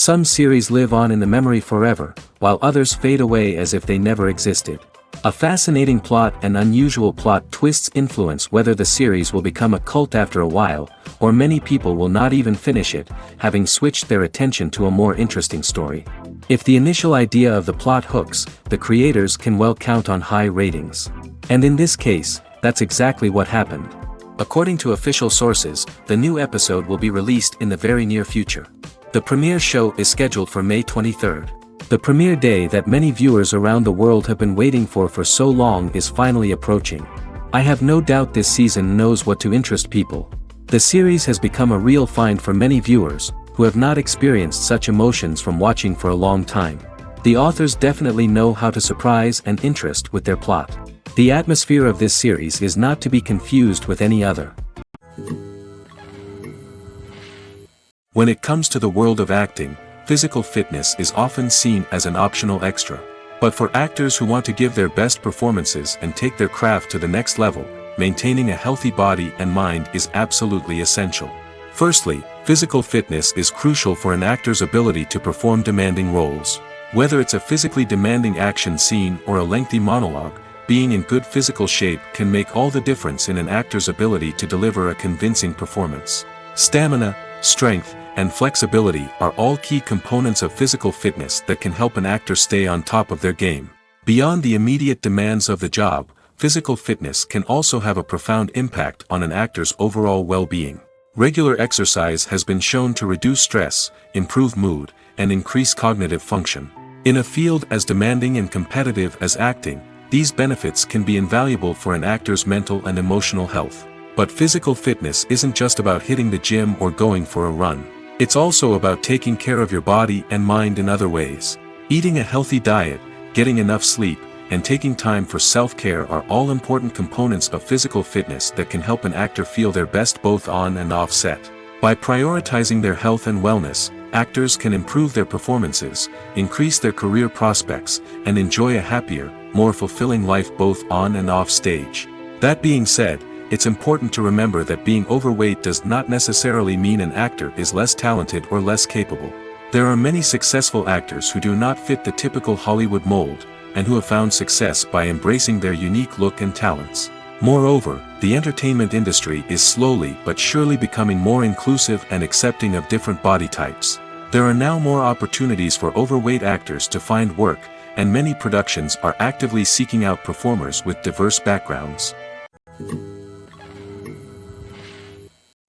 Some series live on in the memory forever, while others fade away as if they never existed. A fascinating plot and unusual plot twists influence whether the series will become a cult after a while, or many people will not even finish it, having switched their attention to a more interesting story. If the initial idea of the plot hooks, the creators can well count on high ratings. And in this case, that's exactly what happened. According to official sources, the new episode will be released in the very near future. The premiere show is scheduled for May 23rd. The premiere day that many viewers around the world have been waiting for so long is finally approaching. I have no doubt this season knows what to interest people. The series has become a real find for many viewers, who have not experienced such emotions from watching for a long time. The authors definitely know how to surprise and interest with their plot. The atmosphere of this series is not to be confused with any other. When it comes to the world of acting, physical fitness is often seen as an optional extra. But for actors who want to give their best performances and take their craft to the next level, maintaining a healthy body and mind is absolutely essential. Firstly, physical fitness is crucial for an actor's ability to perform demanding roles. Whether it's a physically demanding action scene or a lengthy monologue, being in good physical shape can make all the difference in an actor's ability to deliver a convincing performance. Stamina, strength, and flexibility are all key components of physical fitness that can help an actor stay on top of their game. Beyond the immediate demands of the job, physical fitness can also have a profound impact on an actor's overall well-being. Regular exercise has been shown to reduce stress, improve mood, and increase cognitive function. In a field as demanding and competitive as acting, these benefits can be invaluable for an actor's mental and emotional health. But physical fitness isn't just about hitting the gym or going for a run. It's also about taking care of your body and mind in other ways. Eating a healthy diet, getting enough sleep, and taking time for self-care are all important components of physical fitness that can help an actor feel their best both on and off set. By prioritizing their health and wellness, actors can improve their performances, increase their career prospects, and enjoy a happier, more fulfilling life both on and off stage. That being said, it's important to remember that being overweight does not necessarily mean an actor is less talented or less capable. There are many successful actors who do not fit the typical Hollywood mold, and who have found success by embracing their unique look and talents. Moreover, the entertainment industry is slowly but surely becoming more inclusive and accepting of different body types. There are now more opportunities for overweight actors to find work, and many productions are actively seeking out performers with diverse backgrounds.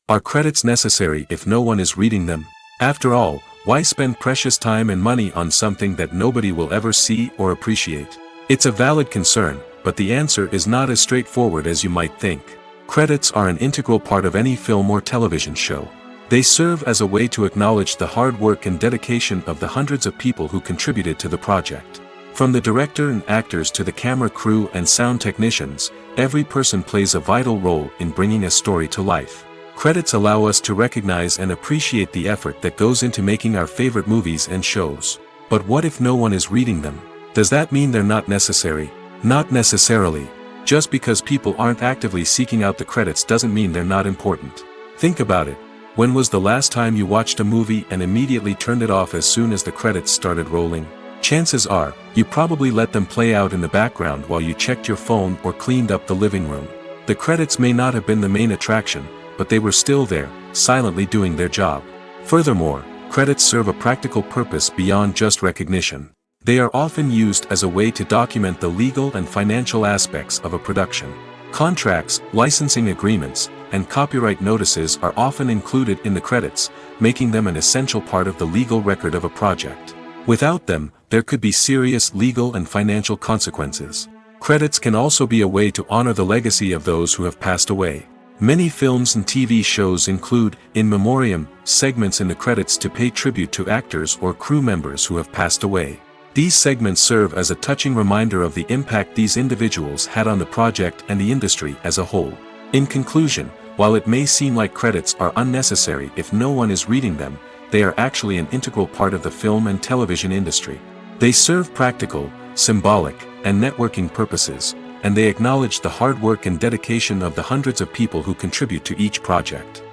Are credits necessary if no one is reading them? After all, why spend precious time and money on something that nobody will ever see or appreciate? It's a valid concern, but the answer is not as straightforward as you might think. Credits are an integral part of any film or television show. They serve as a way to acknowledge the hard work and dedication of the hundreds of people who contributed to the project. From the director and actors to the camera crew and sound technicians, every person plays a vital role in bringing a story to life. Credits allow us to recognize and appreciate the effort that goes into making our favorite movies and shows. But what if no one is reading them? Does that mean they're not necessary? Not necessarily. Just because people aren't actively seeking out the credits doesn't mean they're not important. Think about it. When was the last time you watched a movie and immediately turned it off as soon as the credits started rolling? Chances are, you probably let them play out in the background while you checked your phone or cleaned up the living room. The credits may not have been the main attraction, but they were still there, silently doing their job. Furthermore, credits serve a practical purpose beyond just recognition. They are often used as a way to document the legal and financial aspects of a production. Contracts, licensing agreements, and copyright notices are often included in the credits, making them an essential part of the legal record of a project. Without them, there could be serious legal and financial consequences. Credits can also be a way to honor the legacy of those who have passed away. Many films and TV shows include, in memoriam, segments in the credits to pay tribute to actors or crew members who have passed away. These segments serve as a touching reminder of the impact these individuals had on the project and the industry as a whole. In conclusion, while it may seem like credits are unnecessary if no one is reading them, they are actually an integral part of the film and television industry. They serve practical, symbolic, and networking purposes, and they acknowledge the hard work and dedication of the hundreds of people who contribute to each project.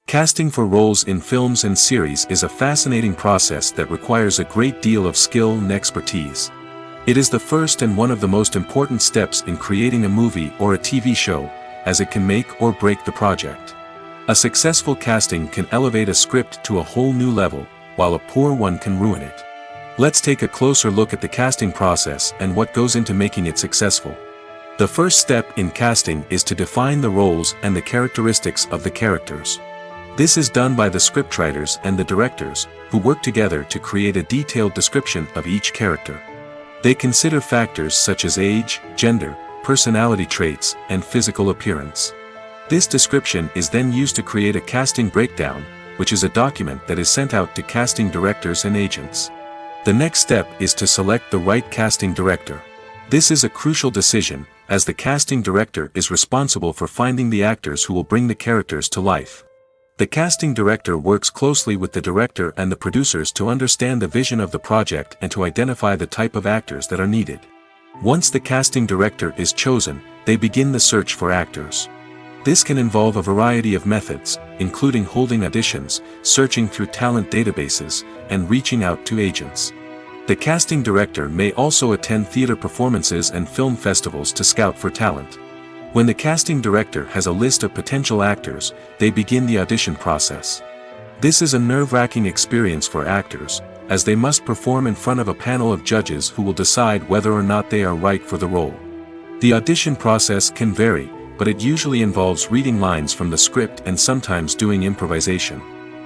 Casting for roles in films and series is a fascinating process that requires a great deal of skill and expertise. It is the first and one of the most important steps in creating a movie or a TV show, as it can make or break the project. A successful casting can elevate a script to a whole new level, while a poor one can ruin it. Let's take a closer look at the casting process and what goes into making it successful. The first step in casting is to define the roles and the characteristics of the characters. This is done by the scriptwriters and the directors, who work together to create a detailed description of each character. They consider factors such as age, gender, personality traits, and physical appearance. This description is then used to create a casting breakdown, which is a document that is sent out to casting directors and agents. The next step is to select the right casting director. This is a crucial decision, as the casting director is responsible for finding the actors who will bring the characters to life. The casting director works closely with the director and the producers to understand the vision of the project and to identify the type of actors that are needed. Once the casting director is chosen, they begin the search for actors. This can involve a variety of methods, including holding auditions, searching through talent databases, and reaching out to agents. The casting director may also attend theater performances and film festivals to scout for talent. When the casting director has a list of potential actors, they begin the audition process. This is a nerve-wracking experience for actors, as they must perform in front of a panel of judges who will decide whether or not they are right for the role. The audition process can vary, but it usually involves reading lines from the script and sometimes doing improvisation.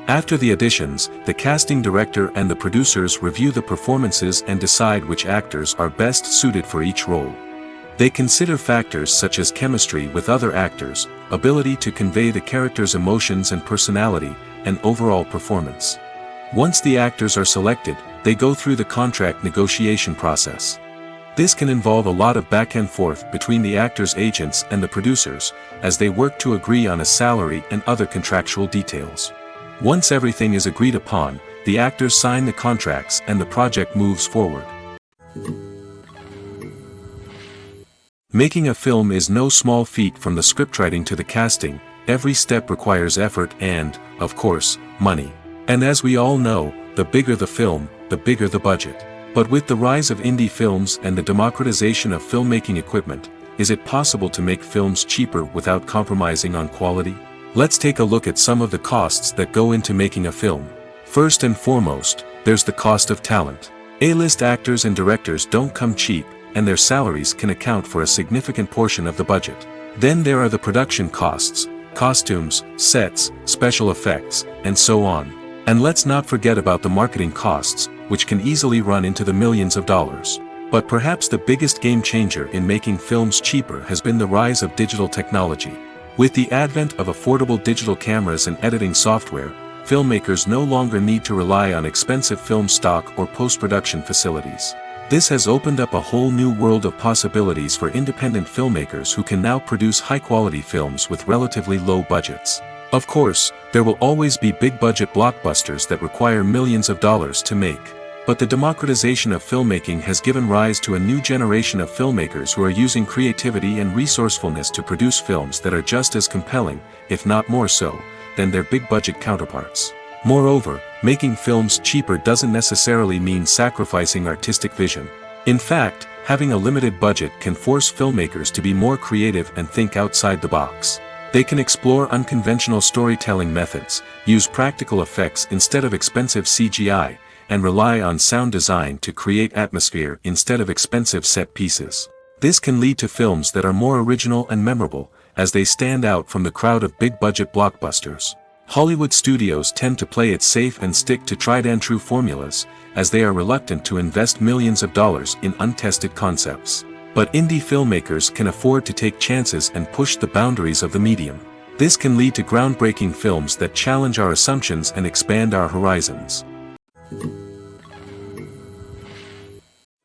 After the auditions, the casting director and the producers review the performances and decide which actors are best suited for each role. They consider factors such as chemistry with other actors, ability to convey the character's emotions and personality, and overall performance. Once the actors are selected, they go through the contract negotiation process. This can involve a lot of back and forth between the actors' agents and the producers, as they work to agree on a salary and other contractual details. Once everything is agreed upon, the actors sign the contracts and the project moves forward. Making a film is no small feat. From the scriptwriting to the casting, every step requires effort and, of course, money. And as we all know, the bigger the film, the bigger the budget. But with the rise of indie films and the democratization of filmmaking equipment, is it possible to make films cheaper without compromising on quality? Let's take a look at some of the costs that go into making a film. First and foremost, there's the cost of talent. A-list actors and directors don't come cheap, and their salaries can account for a significant portion of the budget. Then there are the production costs, costumes, sets, special effects, and so on. And let's not forget about the marketing costs, which can easily run into the millions of dollars. But perhaps the biggest game changer in making films cheaper has been the rise of digital technology. With the advent of affordable digital cameras and editing software, filmmakers no longer need to rely on expensive film stock or post-production facilities. This has opened up a whole new world of possibilities for independent filmmakers who can now produce high-quality films with relatively low budgets. Of course, there will always be big-budget blockbusters that require millions of dollars to make. But the democratization of filmmaking has given rise to a new generation of filmmakers who are using creativity and resourcefulness to produce films that are just as compelling, if not more so, than their big-budget counterparts. Moreover, making films cheaper doesn't necessarily mean sacrificing artistic vision. In fact, having a limited budget can force filmmakers to be more creative and think outside the box. They can explore unconventional storytelling methods, use practical effects instead of expensive CGI, and rely on sound design to create atmosphere instead of expensive set pieces. This can lead to films that are more original and memorable, as they stand out from the crowd of big-budget blockbusters. Hollywood studios tend to play it safe and stick to tried-and-true formulas, as they are reluctant to invest millions of dollars in untested concepts. But indie filmmakers can afford to take chances and push the boundaries of the medium. This can lead to groundbreaking films that challenge our assumptions and expand our horizons.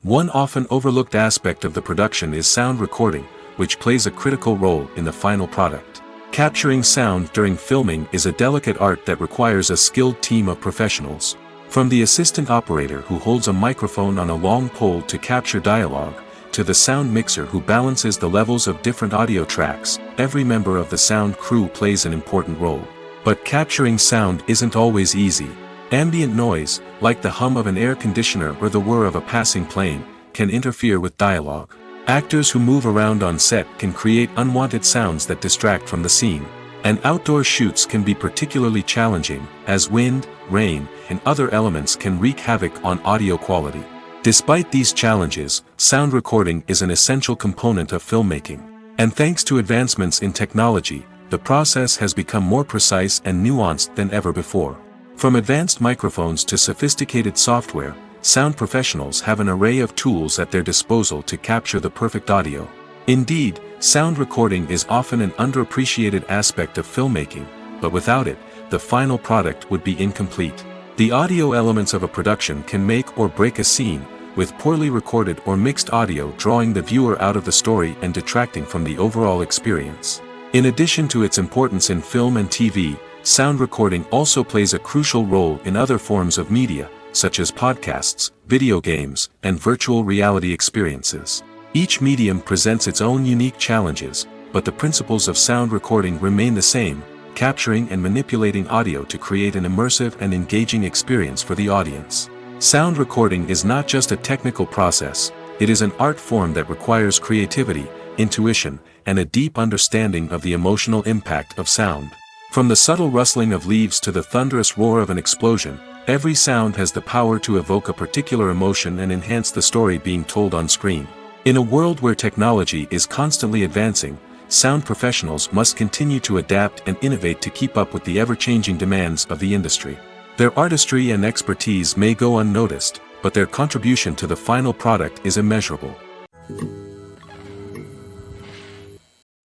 One often overlooked aspect of the production is sound recording, which plays a critical role in the final product. Capturing sound during filming is a delicate art that requires a skilled team of professionals. From the assistant operator who holds a microphone on a long pole to capture dialogue, to the sound mixer who balances the levels of different audio tracks, every member of the sound crew plays an important role. But capturing sound isn't always easy. Ambient noise, like the hum of an air conditioner or the whir of a passing plane, can interfere with dialogue. Actors who move around on set can create unwanted sounds that distract from the scene. And outdoor shoots can be particularly challenging, as wind, rain, and other elements can wreak havoc on audio quality. Despite these challenges, sound recording is an essential component of filmmaking. And thanks to advancements in technology, the process has become more precise and nuanced than ever before. From advanced microphones to sophisticated software, sound professionals have an array of tools at their disposal to capture the perfect audio. Indeed, sound recording is often an underappreciated aspect of filmmaking, but without it, the final product would be incomplete. The audio elements of a production can make or break a scene, with poorly recorded or mixed audio drawing the viewer out of the story and detracting from the overall experience. In addition to its importance in film and TV, sound recording also plays a crucial role in other forms of media, such as podcasts, video games, and virtual reality experiences. Each medium presents its own unique challenges, but the principles of sound recording remain the same, capturing and manipulating audio to create an immersive and engaging experience for the audience. Sound recording is not just a technical process, it is an art form that requires creativity, intuition, and a deep understanding of the emotional impact of sound. From the subtle rustling of leaves to the thunderous roar of an explosion, every sound has the power to evoke a particular emotion and enhance the story being told on screen. In a world where technology is constantly advancing, sound professionals must continue to adapt and innovate to keep up with the ever-changing demands of the industry. Their artistry and expertise may go unnoticed, but their contribution to the final product is immeasurable.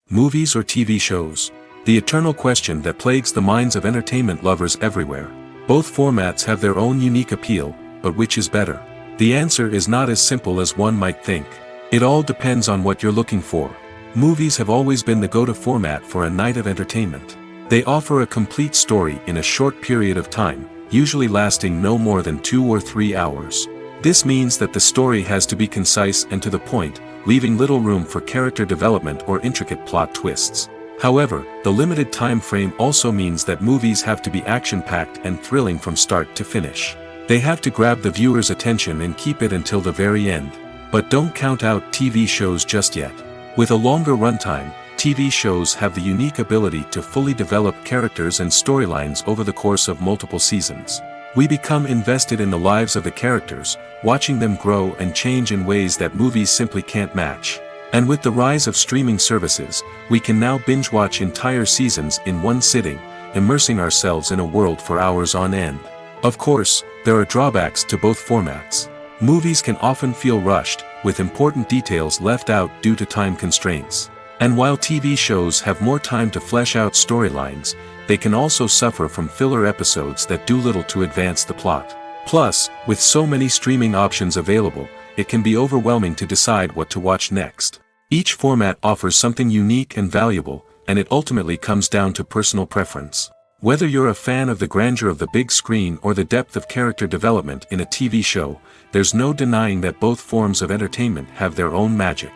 Movies or TV shows? The eternal question that plagues the minds of entertainment lovers everywhere. Both formats have their own unique appeal, but which is better? The answer is not as simple as one might think. It all depends on what you're looking for. Movies have always been the go-to format for a night of entertainment. They offer a complete story in a short period of time, usually lasting no more than 2 or 3 hours. This means that the story has to be concise and to the point, leaving little room for character development or intricate plot twists. However, the limited time frame also means that movies have to be action-packed and thrilling from start to finish. They have to grab the viewer's attention and keep it until the very end. But don't count out TV shows just yet. With a longer runtime, TV shows have the unique ability to fully develop characters and storylines over the course of multiple seasons. We become invested in the lives of the characters, watching them grow and change in ways that movies simply can't match. And with the rise of streaming services, we can now binge-watch entire seasons in one sitting, immersing ourselves in a world for hours on end. Of course, there are drawbacks to both formats. Movies can often feel rushed, with important details left out due to time constraints. And while TV shows have more time to flesh out storylines, they can also suffer from filler episodes that do little to advance the plot. Plus, with so many streaming options available, it can be overwhelming to decide what to watch next. Each format offers something unique and valuable, and it ultimately comes down to personal preference. Whether you're a fan of the grandeur of the big screen or the depth of character development in a TV show, there's no denying that both forms of entertainment have their own magic.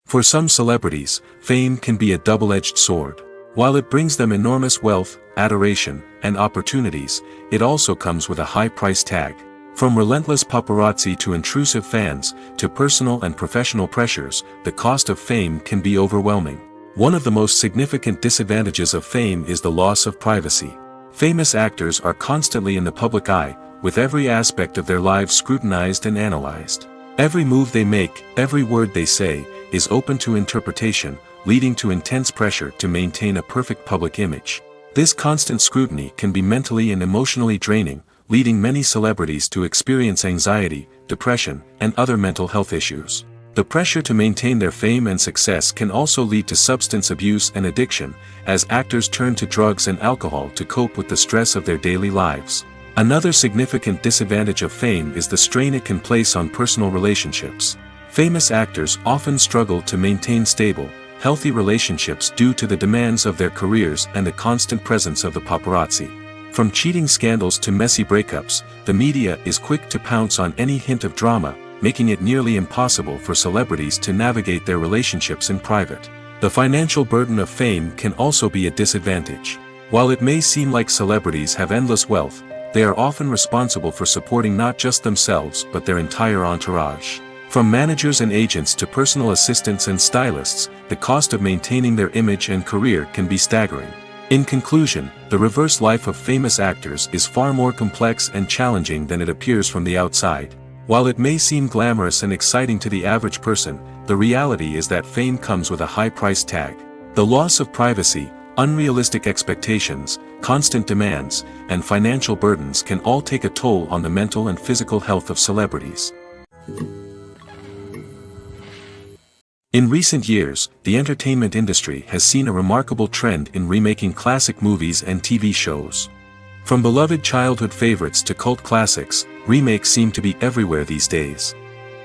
For some celebrities, fame can be a double-edged sword. While it brings them enormous wealth, adoration, and opportunities, it also comes with a high price tag. From relentless paparazzi to intrusive fans, to personal and professional pressures, the cost of fame can be overwhelming. One of the most significant disadvantages of fame is the loss of privacy. Famous actors are constantly in the public eye, with every aspect of their lives scrutinized and analyzed. Every move they make, every word they say, is open to interpretation, leading to intense pressure to maintain a perfect public image. This constant scrutiny can be mentally and emotionally draining, leading many celebrities to experience anxiety, depression, and other mental health issues. The pressure to maintain their fame and success can also lead to substance abuse and addiction, as actors turn to drugs and alcohol to cope with the stress of their daily lives. Another significant disadvantage of fame is the strain it can place on personal relationships. Famous actors often struggle to maintain stable, healthy relationships due to the demands of their careers and the constant presence of the paparazzi. From cheating scandals to messy breakups, the media is quick to pounce on any hint of drama, making it nearly impossible for celebrities to navigate their relationships in private. The financial burden of fame can also be a disadvantage. While it may seem like celebrities have endless wealth, they are often responsible for supporting not just themselves but their entire entourage. From managers and agents to personal assistants and stylists, the cost of maintaining their image and career can be staggering. In conclusion, the reverse life of famous actors is far more complex and challenging than it appears from the outside. While it may seem glamorous and exciting to the average person, the reality is that fame comes with a high price tag. The loss of privacy, unrealistic expectations, constant demands, and financial burdens can all take a toll on the mental and physical health of celebrities. In recent years, the entertainment industry has seen a remarkable trend in remaking classic movies and TV shows. From beloved childhood favorites to cult classics, remakes seem to be everywhere these days.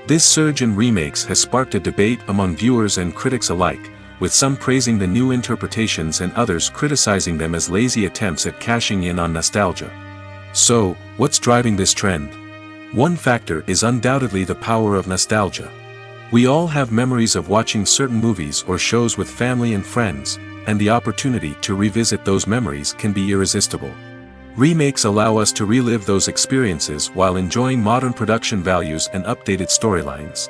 This surge in remakes has sparked a debate among viewers and critics alike, with some praising the new interpretations and others criticizing them as lazy attempts at cashing in on nostalgia. So, what's driving this trend? One factor is undoubtedly the power of nostalgia. We all have memories of watching certain movies or shows with family and friends, and the opportunity to revisit those memories can be irresistible. Remakes allow us to relive those experiences while enjoying modern production values and updated storylines.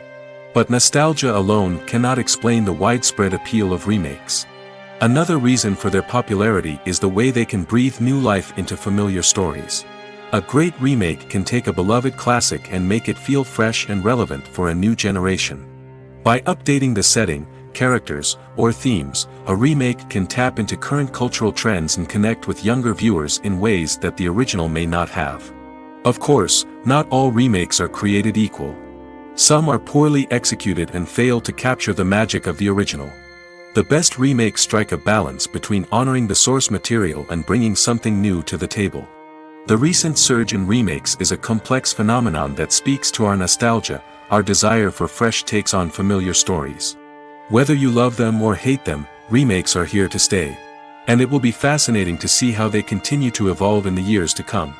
But nostalgia alone cannot explain the widespread appeal of remakes. Another reason for their popularity is the way they can breathe new life into familiar stories. A great remake can take a beloved classic and make it feel fresh and relevant for a new generation. By updating the setting, characters, or themes, a remake can tap into current cultural trends and connect with younger viewers in ways that the original may not have. Of course, not all remakes are created equal. Some are poorly executed and fail to capture the magic of the original. The best remakes strike a balance between honoring the source material and bringing something new to the table. The recent surge in remakes is a complex phenomenon that speaks to our nostalgia, our desire for fresh takes on familiar stories. Whether you love them or hate them, remakes are here to stay. And it will be fascinating to see how they continue to evolve in the years to come.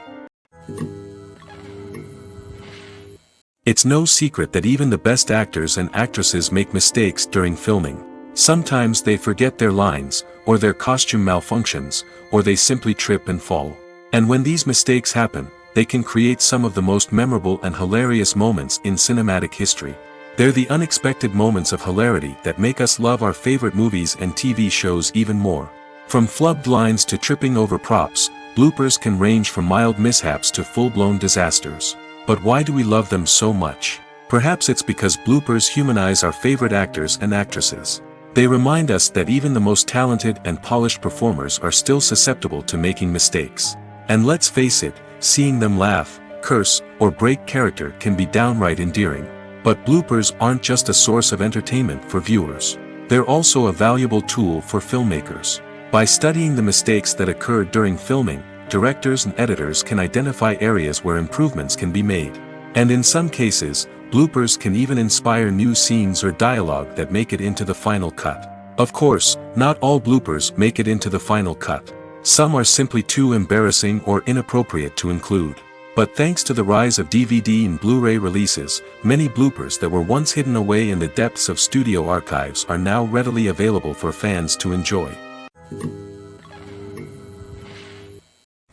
It's no secret that even the best actors and actresses make mistakes during filming. Sometimes they forget their lines, or their costume malfunctions, or they simply trip and fall. And when these mistakes happen, they can create some of the most memorable and hilarious moments in cinematic history. They're the unexpected moments of hilarity that make us love our favorite movies and TV shows even more. From flubbed lines to tripping over props, bloopers can range from mild mishaps to full-blown disasters. But why do we love them so much? Perhaps it's because bloopers humanize our favorite actors and actresses. They remind us that even the most talented and polished performers are still susceptible to making mistakes. And let's face it, seeing them laugh, curse, or break character can be downright endearing. But bloopers aren't just a source of entertainment for viewers. They're also a valuable tool for filmmakers. By studying the mistakes that occurred during filming, directors and editors can identify areas where improvements can be made. And in some cases, bloopers can even inspire new scenes or dialogue that make it into the final cut. Of course, not all bloopers make it into the final cut. Some are simply too embarrassing or inappropriate to include. But thanks to the rise of DVD and Blu-ray releases, many bloopers that were once hidden away in the depths of studio archives are now readily available for fans to enjoy.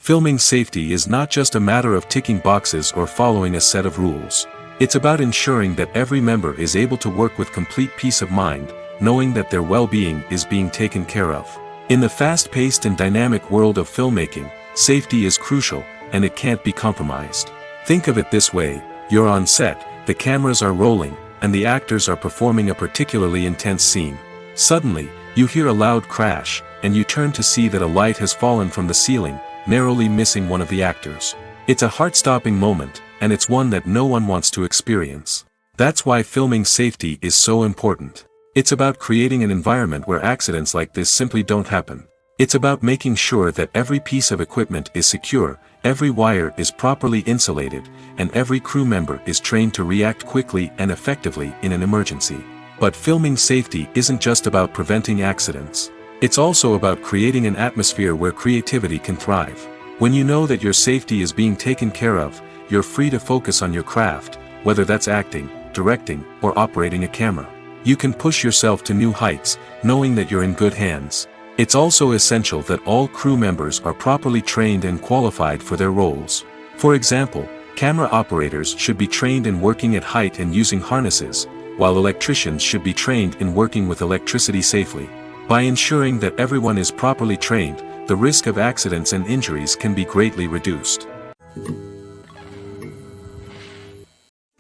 Filming safety is not just a matter of ticking boxes or following a set of rules. It's about ensuring that every member is able to work with complete peace of mind, knowing that their well-being is being taken care of. In the fast-paced and dynamic world of filmmaking, safety is crucial, and it can't be compromised. Think of it this way: you're on set, the cameras are rolling, and the actors are performing a particularly intense scene. Suddenly, you hear a loud crash, and you turn to see that a light has fallen from the ceiling, narrowly missing one of the actors. It's a heart-stopping moment, and it's one that no one wants to experience. That's why filming safety is so important. It's about creating an environment where accidents like this simply don't happen. It's about making sure that every piece of equipment is secure, every wire is properly insulated, and every crew member is trained to react quickly and effectively in an emergency. But filming safety isn't just about preventing accidents. It's also about creating an atmosphere where creativity can thrive. When you know that your safety is being taken care of, you're free to focus on your craft, whether that's acting, directing, or operating a camera. You can push yourself to new heights, knowing that you're in good hands. It's also essential that all crew members are properly trained and qualified for their roles. For example, camera operators should be trained in working at height and using harnesses, while electricians should be trained in working with electricity safely. By ensuring that everyone is properly trained, the risk of accidents and injuries can be greatly reduced.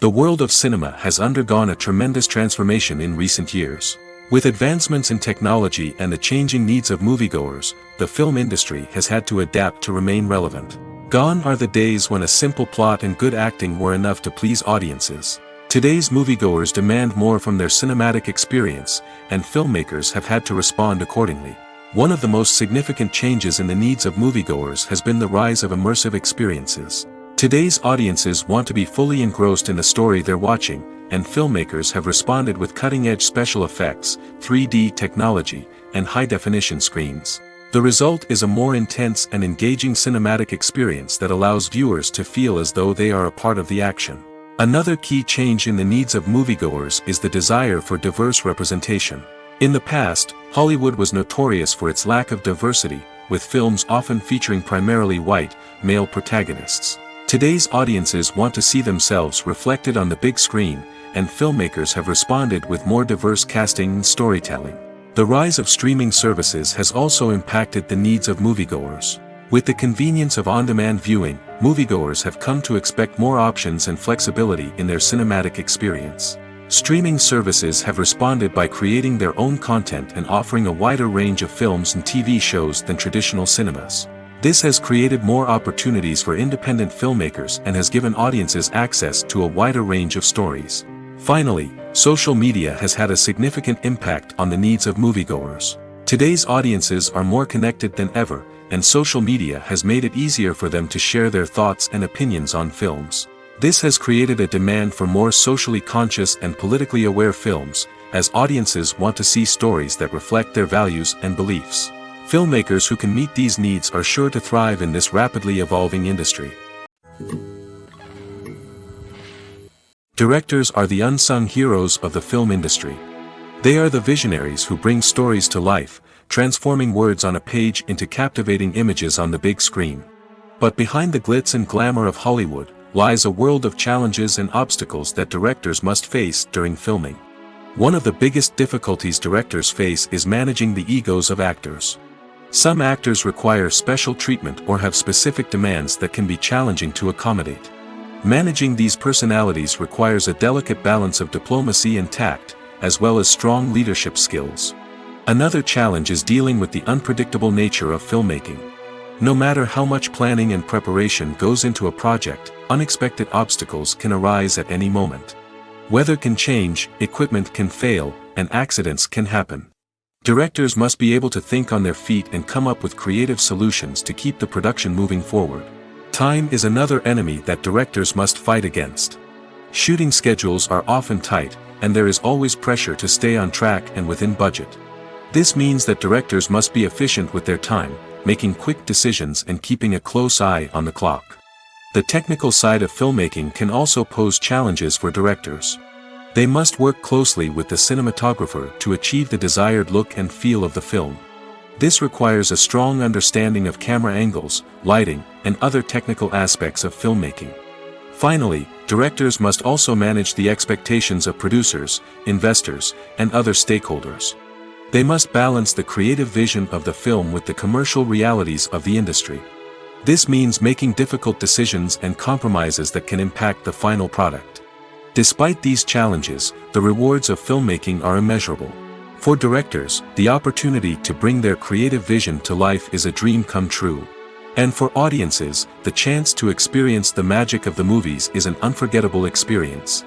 The world of cinema has undergone a tremendous transformation in recent years. With advancements in technology and the changing needs of moviegoers, the film industry has had to adapt to remain relevant. Gone are the days when a simple plot and good acting were enough to please audiences. Today's moviegoers demand more from their cinematic experience, and filmmakers have had to respond accordingly. One of the most significant changes in the needs of moviegoers has been the rise of immersive experiences. Today's audiences want to be fully engrossed in the story they're watching, and filmmakers have responded with cutting-edge special effects, 3D technology, and high-definition screens. The result is a more intense and engaging cinematic experience that allows viewers to feel as though they are a part of the action. Another key change in the needs of moviegoers is the desire for diverse representation. In the past, Hollywood was notorious for its lack of diversity, with films often featuring primarily white, male protagonists. Today's audiences want to see themselves reflected on the big screen, and filmmakers have responded with more diverse casting and storytelling. The rise of streaming services has also impacted the needs of moviegoers. With the convenience of on-demand viewing, moviegoers have come to expect more options and flexibility in their cinematic experience. Streaming services have responded by creating their own content and offering a wider range of films and TV shows than traditional cinemas. This has created more opportunities for independent filmmakers and has given audiences access to a wider range of stories. Finally, social media has had a significant impact on the needs of moviegoers. Today's audiences are more connected than ever, and social media has made it easier for them to share their thoughts and opinions on films. This has created a demand for more socially conscious and politically aware films, as audiences want to see stories that reflect their values and beliefs. Filmmakers who can meet these needs are sure to thrive in this rapidly evolving industry. Directors are the unsung heroes of the film industry. They are the visionaries who bring stories to life, transforming words on a page into captivating images on the big screen. But behind the glitz and glamour of Hollywood lies a world of challenges and obstacles that directors must face during filming. One of the biggest difficulties directors face is managing the egos of actors. Some actors require special treatment or have specific demands that can be challenging to accommodate. Managing these personalities requires a delicate balance of diplomacy and tact, as well as strong leadership skills. Another challenge is dealing with the unpredictable nature of filmmaking. No matter how much planning and preparation goes into a project, unexpected obstacles can arise at any moment. Weather can change, equipment can fail, and accidents can happen. Directors must be able to think on their feet and come up with creative solutions to keep the production moving forward. Time is another enemy that directors must fight against. Shooting schedules are often tight, and there is always pressure to stay on track and within budget. This means that directors must be efficient with their time, making quick decisions and keeping a close eye on the clock. The technical side of filmmaking can also pose challenges for directors. They must work closely with the cinematographer to achieve the desired look and feel of the film. This requires a strong understanding of camera angles, lighting, and other technical aspects of filmmaking. Finally, directors must also manage the expectations of producers, investors, and other stakeholders. They must balance the creative vision of the film with the commercial realities of the industry. This means making difficult decisions and compromises that can impact the final product. Despite these challenges, the rewards of filmmaking are immeasurable. For directors, the opportunity to bring their creative vision to life is a dream come true. And for audiences, the chance to experience the magic of the movies is an unforgettable experience.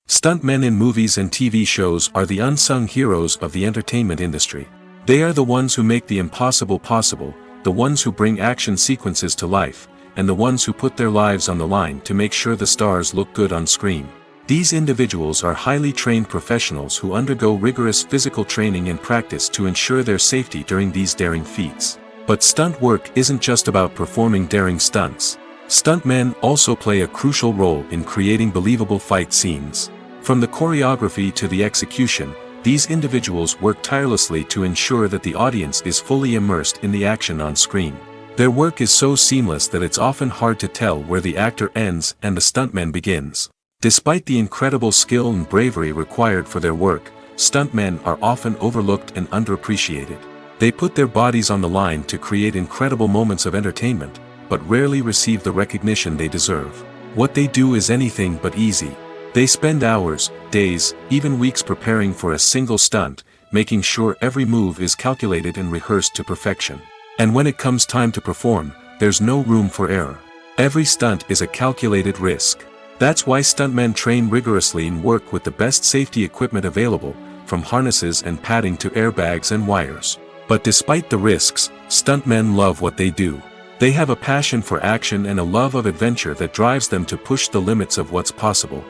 Stuntmen in movies and TV shows are the unsung heroes of the entertainment industry. They are the ones who make the impossible possible, the ones who bring action sequences to life, and the ones who put their lives on the line to make sure the stars look good on screen. These individuals are highly trained professionals who undergo rigorous physical training and practice to ensure their safety during these daring feats. But stunt work isn't just about performing daring stunts. Stuntmen also play a crucial role in creating believable fight scenes. From the choreography to the execution, these individuals work tirelessly to ensure that the audience is fully immersed in the action on screen. Their work is so seamless that it's often hard to tell where the actor ends and the stuntman begins. Despite the incredible skill and bravery required for their work, stuntmen are often overlooked and underappreciated. They put their bodies on the line to create incredible moments of entertainment, but rarely receive the recognition they deserve. What they do is anything but easy. They spend hours, days, even weeks preparing for a single stunt, making sure every move is calculated and rehearsed to perfection. And when it comes time to perform, there's no room for error. Every stunt is a calculated risk. That's why stuntmen train rigorously and work with the best safety equipment available, from harnesses and padding to airbags and wires. But despite the risks, stuntmen love what they do. They have a passion for action and a love of adventure that drives them to push the limits of what's possible.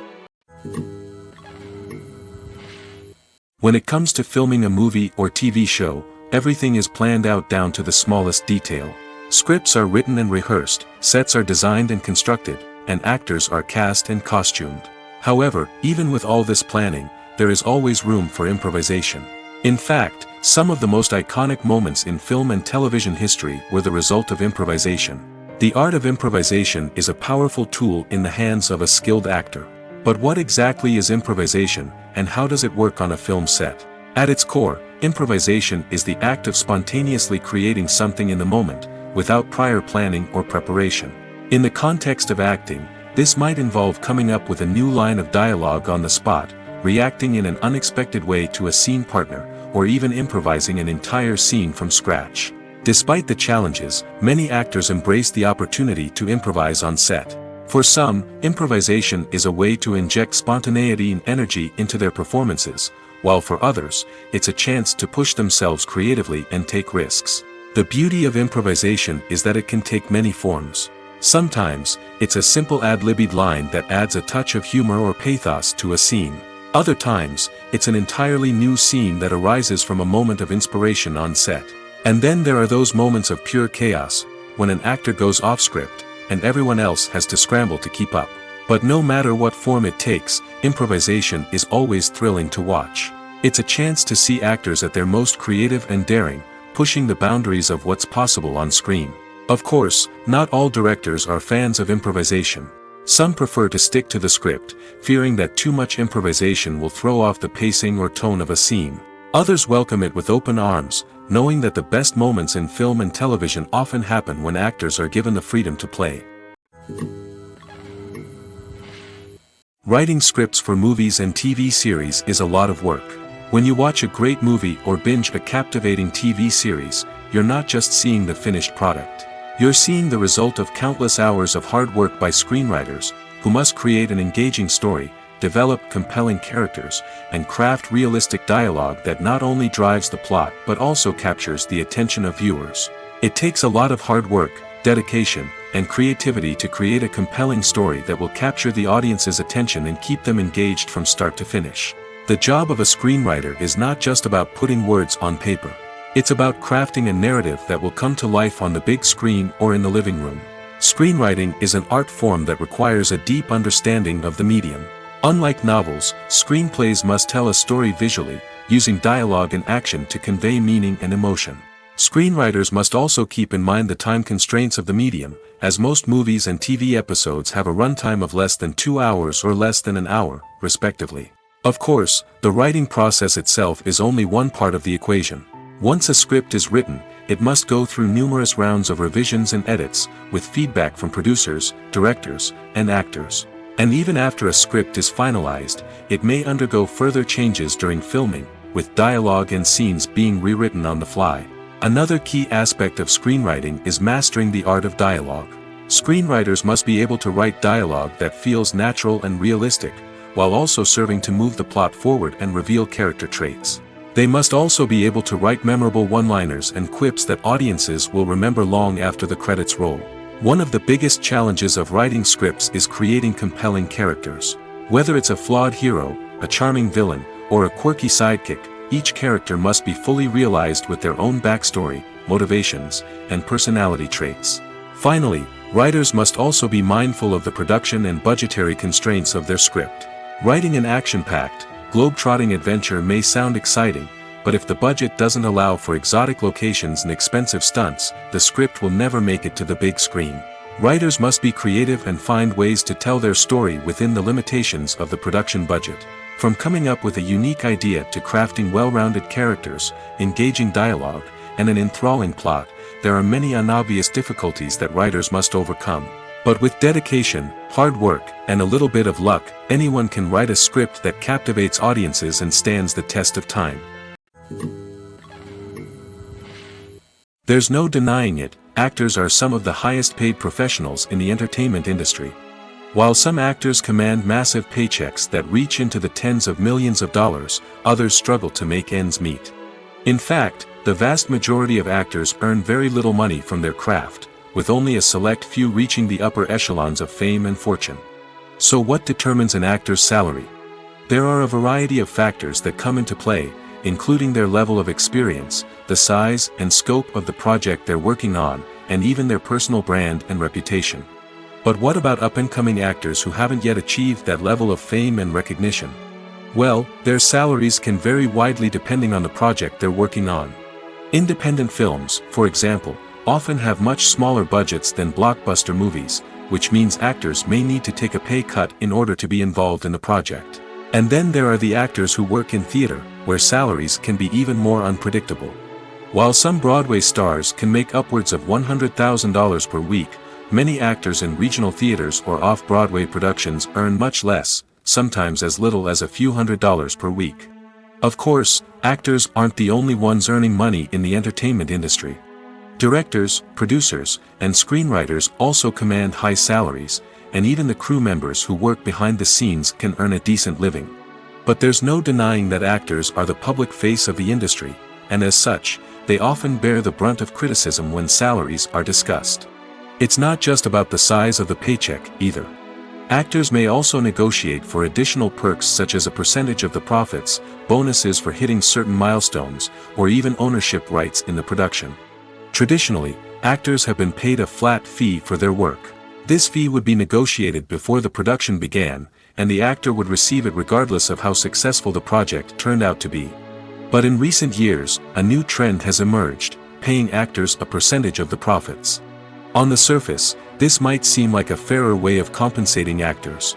When it comes to filming a movie or TV show, everything is planned out down to the smallest detail. Scripts are written and rehearsed, sets are designed and constructed, and actors are cast and costumed. However, even with all this planning, there is always room for improvisation. In fact, some of the most iconic moments in film and television history were the result of improvisation. The art of improvisation is a powerful tool in the hands of a skilled actor. But what exactly is improvisation, and how does it work on a film set? At its core, improvisation is the act of spontaneously creating something in the moment, without prior planning or preparation. In the context of acting, this might involve coming up with a new line of dialogue on the spot, reacting in an unexpected way to a scene partner, or even improvising an entire scene from scratch. Despite the challenges, many actors embrace the opportunity to improvise on set. For some, improvisation is a way to inject spontaneity and energy into their performances, while for others, it's a chance to push themselves creatively and take risks. The beauty of improvisation is that it can take many forms. Sometimes, it's a simple ad-libbed line that adds a touch of humor or pathos to a scene. Other times, it's an entirely new scene that arises from a moment of inspiration on set. And then there are those moments of pure chaos, when an actor goes off script, and everyone else has to scramble to keep up. But no matter what form it takes, improvisation is always thrilling to watch. It's a chance to see actors at their most creative and daring, pushing the boundaries of what's possible on screen. Of course, not all directors are fans of improvisation. Some prefer to stick to the script, fearing that too much improvisation will throw off the pacing or tone of a scene. Others welcome it with open arms, knowing that the best moments in film and television often happen when actors are given the freedom to play. Writing scripts for movies and TV series is a lot of work. When you watch a great movie or binge a captivating TV series, you're not just seeing the finished product. You're seeing the result of countless hours of hard work by screenwriters, who must create an engaging story, develop compelling characters, and craft realistic dialogue that not only drives the plot but also captures the attention of viewers. It takes a lot of hard work, dedication, and creativity to create a compelling story that will capture the audience's attention and keep them engaged from start to finish. The job of a screenwriter is not just about putting words on paper. It's about crafting a narrative that will come to life on the big screen or in the living room. Screenwriting is an art form that requires a deep understanding of the medium. Unlike novels, screenplays must tell a story visually, using dialogue and action to convey meaning and emotion. Screenwriters must also keep in mind the time constraints of the medium, as most movies and TV episodes have a runtime of less than 2 hours or less than an hour, respectively. Of course, the writing process itself is only one part of the equation. Once a script is written, it must go through numerous rounds of revisions and edits, with feedback from producers, directors, and actors. And even after a script is finalized, it may undergo further changes during filming, with dialogue and scenes being rewritten on the fly. Another key aspect of screenwriting is mastering the art of dialogue. Screenwriters must be able to write dialogue that feels natural and realistic, while also serving to move the plot forward and reveal character traits. They must also be able to write memorable one-liners and quips that audiences will remember long after the credits roll. One of the biggest challenges of writing scripts is creating compelling characters. Whether it's a flawed hero, a charming villain, or a quirky sidekick, each character must be fully realized with their own backstory, motivations, and personality traits. Finally, writers must also be mindful of the production and budgetary constraints of their script. Writing an action-packed, globe-trotting adventure may sound exciting, but if the budget doesn't allow for exotic locations and expensive stunts, the script will never make it to the big screen. Writers must be creative and find ways to tell their story within the limitations of the production budget. From coming up with a unique idea to crafting well-rounded characters, engaging dialogue, and an enthralling plot, there are many unobvious difficulties that writers must overcome. But with dedication, hard work, and a little bit of luck, anyone can write a script that captivates audiences and stands the test of time. There's no denying it, actors are some of the highest-paid professionals in the entertainment industry. While some actors command massive paychecks that reach into the tens of millions of dollars, others struggle to make ends meet. In fact, the vast majority of actors earn very little money from their craft, with only a select few reaching the upper echelons of fame and fortune. So what determines an actor's salary? There are a variety of factors that come into play, including their level of experience, the size and scope of the project they're working on, and even their personal brand and reputation. But what about up-and-coming actors who haven't yet achieved that level of fame and recognition? Well, their salaries can vary widely depending on the project they're working on. Independent films, for example, often have much smaller budgets than blockbuster movies, which means actors may need to take a pay cut in order to be involved in the project. And then there are the actors who work in theater, where salaries can be even more unpredictable. While some Broadway stars can make upwards of $100,000 per week, many actors in regional theaters or off-Broadway productions earn much less, sometimes as little as a few $100s per week. Of course, actors aren't the only ones earning money in the entertainment industry. Directors, producers, and screenwriters also command high salaries, and even the crew members who work behind the scenes can earn a decent living. But there's no denying that actors are the public face of the industry, and as such, they often bear the brunt of criticism when salaries are discussed. It's not just about the size of the paycheck, either. Actors may also negotiate for additional perks such as a percentage of the profits, bonuses for hitting certain milestones, or even ownership rights in the production. Traditionally, actors have been paid a flat fee for their work. This fee would be negotiated before the production began, and the actor would receive it regardless of how successful the project turned out to be. But in recent years, a new trend has emerged, paying actors a percentage of the profits. On the surface, this might seem like a fairer way of compensating actors.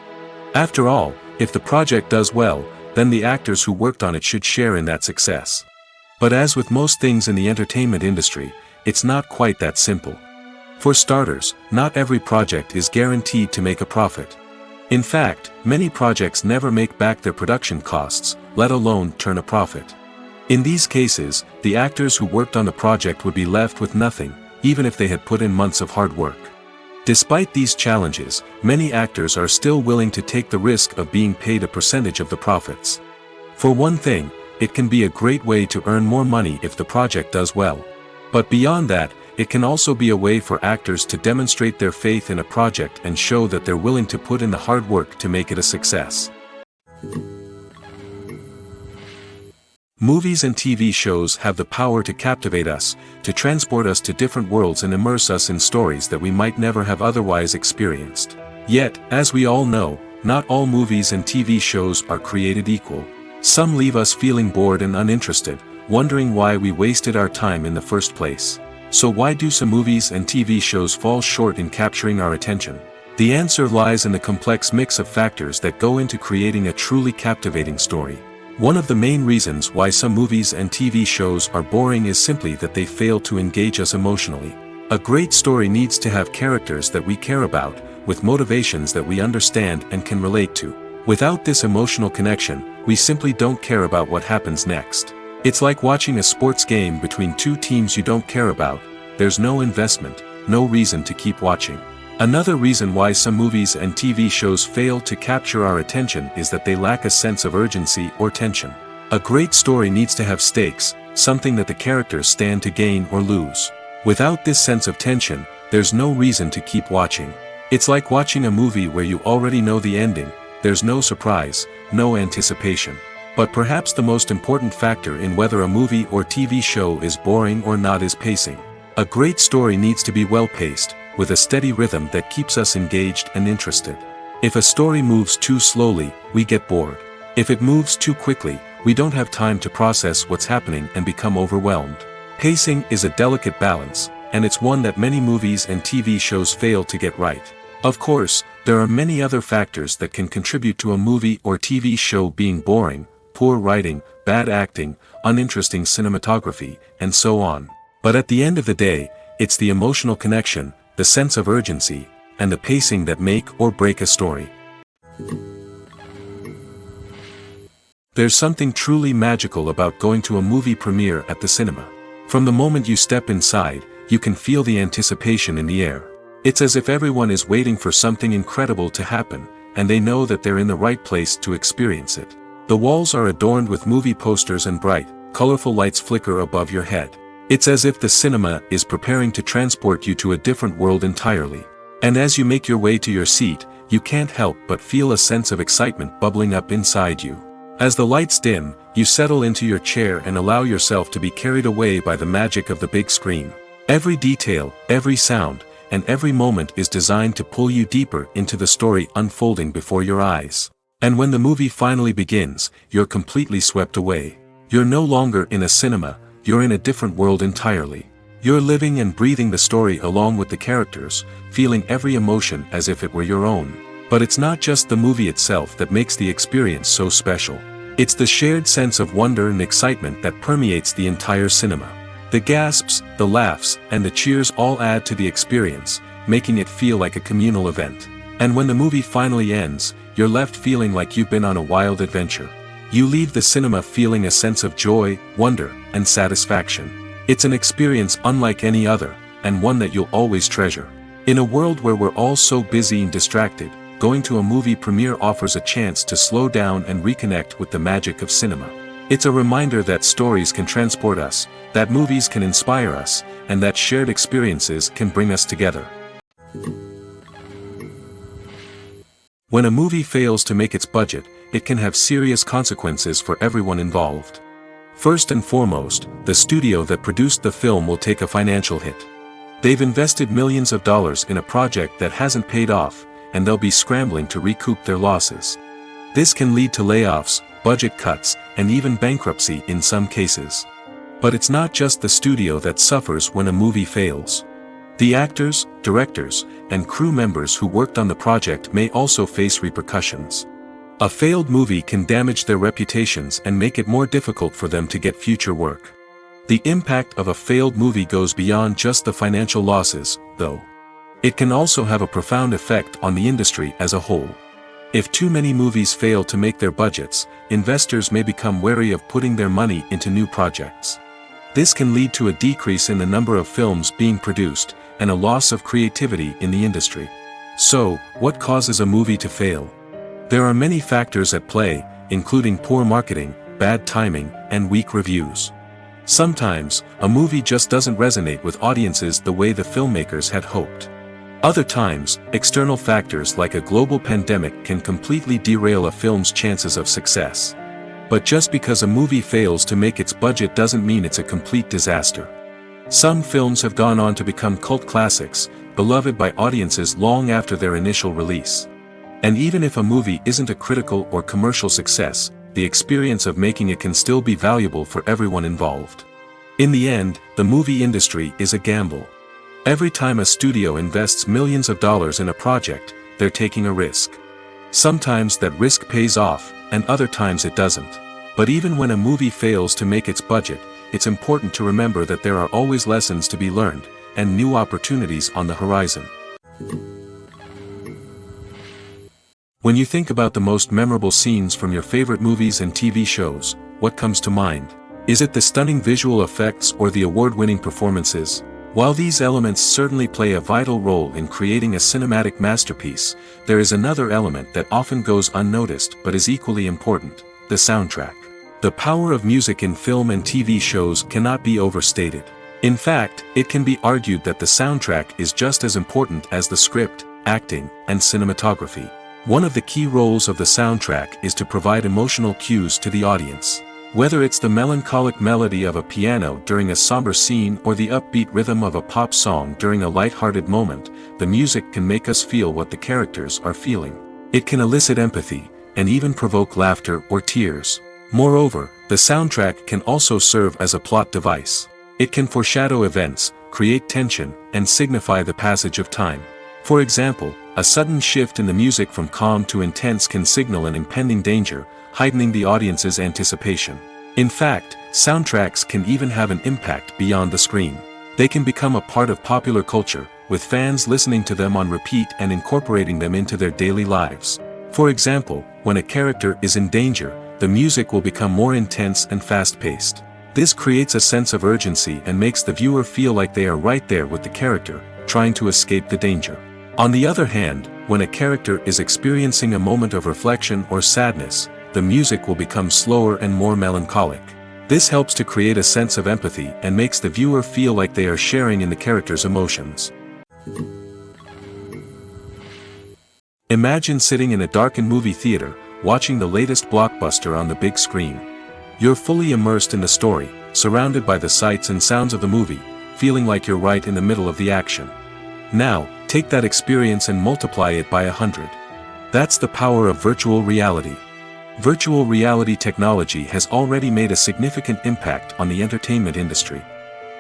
After all, if the project does well, then the actors who worked on it should share in that success. But as with most things in the entertainment industry, it's not quite that simple. For starters, not every project is guaranteed to make a profit. In fact, many projects never make back their production costs, let alone turn a profit. In these cases, the actors who worked on the project would be left with nothing, even if they had put in months of hard work. Despite these challenges, many actors are still willing to take the risk of being paid a percentage of the profits. For one thing, it can be a great way to earn more money if the project does well. But beyond that, it can also be a way for actors to demonstrate their faith in a project and show that they're willing to put in the hard work to make it a success. Movies and TV shows have the power to captivate us, to transport us to different worlds and immerse us in stories that we might never have otherwise experienced. Yet, as we all know, not all movies and TV shows are created equal. Some leave us feeling bored and uninterested, wondering why we wasted our time in the first place. So why do some movies and TV shows fall short in capturing our attention? The answer lies in the complex mix of factors that go into creating a truly captivating story. One of the main reasons why some movies and TV shows are boring is simply that they fail to engage us emotionally. A great story needs to have characters that we care about, with motivations that we understand and can relate to. Without this emotional connection, we simply don't care about what happens next. It's like watching a sports game between two teams you don't care about. There's no investment, no reason to keep watching. Another reason why some movies and TV shows fail to capture our attention is that they lack a sense of urgency or tension. A great story needs to have stakes, something that the characters stand to gain or lose. Without this sense of tension, there's no reason to keep watching. It's like watching a movie where you already know the ending. There's no surprise, no anticipation. But perhaps the most important factor in whether a movie or TV show is boring or not is pacing. A great story needs to be well-paced, with a steady rhythm that keeps us engaged and interested. If a story moves too slowly, we get bored. If it moves too quickly, we don't have time to process what's happening and become overwhelmed. Pacing is a delicate balance, and it's one that many movies and TV shows fail to get right. Of course, there are many other factors that can contribute to a movie or TV show being boring: poor writing, bad acting, uninteresting cinematography, and so on. But at the end of the day, it's the emotional connection, the sense of urgency, and the pacing that make or break a story. There's something truly magical about going to a movie premiere at the cinema. From the moment you step inside, you can feel the anticipation in the air. It's as if everyone is waiting for something incredible to happen, and they know that they're in the right place to experience it. The walls are adorned with movie posters and bright, colorful lights flicker above your head. It's as if the cinema is preparing to transport you to a different world entirely. And as you make your way to your seat, you can't help but feel a sense of excitement bubbling up inside you. As the lights dim, you settle into your chair and allow yourself to be carried away by the magic of the big screen. Every detail, every sound, and every moment is designed to pull you deeper into the story unfolding before your eyes. And when the movie finally begins, you're completely swept away. You're no longer in a cinema, you're in a different world entirely. You're living and breathing the story along with the characters, feeling every emotion as if it were your own. But it's not just the movie itself that makes the experience so special. It's the shared sense of wonder and excitement that permeates the entire cinema. The gasps, the laughs, and the cheers all add to the experience, making it feel like a communal event. And when the movie finally ends, you're left feeling like you've been on a wild adventure. You leave the cinema feeling a sense of joy, wonder, and satisfaction. It's an experience unlike any other, and one that you'll always treasure. In a world where we're all so busy and distracted, going to a movie premiere offers a chance to slow down and reconnect with the magic of cinema. It's a reminder that stories can transport us, that movies can inspire us, and that shared experiences can bring us together. When a movie fails to make its budget, it can have serious consequences for everyone involved. First and foremost, the studio that produced the film will take a financial hit. They've invested millions of dollars in a project that hasn't paid off, and they'll be scrambling to recoup their losses. This can lead to layoffs, budget cuts, and even bankruptcy in some cases. But it's not just the studio that suffers when a movie fails. The actors, directors, and crew members who worked on the project may also face repercussions. A failed movie can damage their reputations and make it more difficult for them to get future work. The impact of a failed movie goes beyond just the financial losses, though. It can also have a profound effect on the industry as a whole. If too many movies fail to make their budgets, investors may become wary of putting their money into new projects. This can lead to a decrease in the number of films being produced, and a loss of creativity in the industry. So, what causes a movie to fail? There are many factors at play, including poor marketing, bad timing, and weak reviews. Sometimes, a movie just doesn't resonate with audiences the way the filmmakers had hoped. Other times, external factors like a global pandemic can completely derail a film's chances of success. But just because a movie fails to make its budget doesn't mean it's a complete disaster. Some films have gone on to become cult classics, beloved by audiences long after their initial release. And even if a movie isn't a critical or commercial success, the experience of making it can still be valuable for everyone involved. In the end, the movie industry is a gamble. Every time a studio invests millions of dollars in a project, they're taking a risk. Sometimes that risk pays off, and other times it doesn't. But even when a movie fails to make its budget, it's important to remember that there are always lessons to be learned, and new opportunities on the horizon. When you think about the most memorable scenes from your favorite movies and TV shows, what comes to mind? Is it the stunning visual effects or the award-winning performances? While these elements certainly play a vital role in creating a cinematic masterpiece, there is another element that often goes unnoticed but is equally important: the soundtrack. The power of music in film and TV shows cannot be overstated. In fact, it can be argued that the soundtrack is just as important as the script, acting, and cinematography. One of the key roles of the soundtrack is to provide emotional cues to the audience. Whether it's the melancholic melody of a piano during a somber scene or the upbeat rhythm of a pop song during a light-hearted moment, the music can make us feel what the characters are feeling. It can elicit empathy, and even provoke laughter or tears. Moreover, the soundtrack can also serve as a plot device. It can foreshadow events, create tension, and signify the passage of time. For example, a sudden shift in the music from calm to intense can signal an impending danger, heightening the audience's anticipation. In fact, soundtracks can even have an impact beyond the screen. They can become a part of popular culture, with fans listening to them on repeat and incorporating them into their daily lives. For example, when a character is in danger, the music will become more intense and fast-paced. This creates a sense of urgency and makes the viewer feel like they are right there with the character, trying to escape the danger. On the other hand, when a character is experiencing a moment of reflection or sadness, the music will become slower and more melancholic. This helps to create a sense of empathy and makes the viewer feel like they are sharing in the character's emotions. Imagine sitting in a darkened movie theater, watching the latest blockbuster on the big screen. You're fully immersed in the story, surrounded by the sights and sounds of the movie, feeling like you're right in the middle of the action. Now, take that experience and multiply it by 100. That's the power of virtual reality. Virtual reality technology has already made a significant impact on the entertainment industry.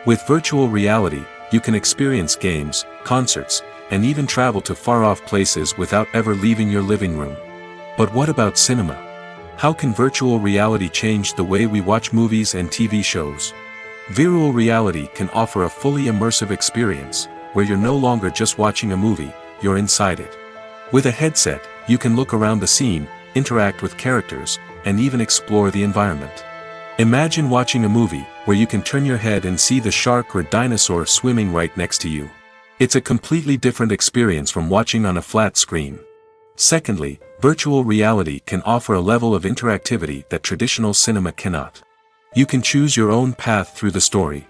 With virtual reality, you can experience games, concerts, and even travel to far-off places without ever leaving your living room. But what about cinema? How can virtual reality change the way we watch movies and TV shows? Virtual reality can offer a fully immersive experience, where you're no longer just watching a movie, you're inside it. With a headset, you can look around the scene, interact with characters, and even explore the environment. Imagine watching a movie, where you can turn your head and see the shark or dinosaur swimming right next to you. It's a completely different experience from watching on a flat screen. Secondly, virtual reality can offer a level of interactivity that traditional cinema cannot. You can choose your own path through the story.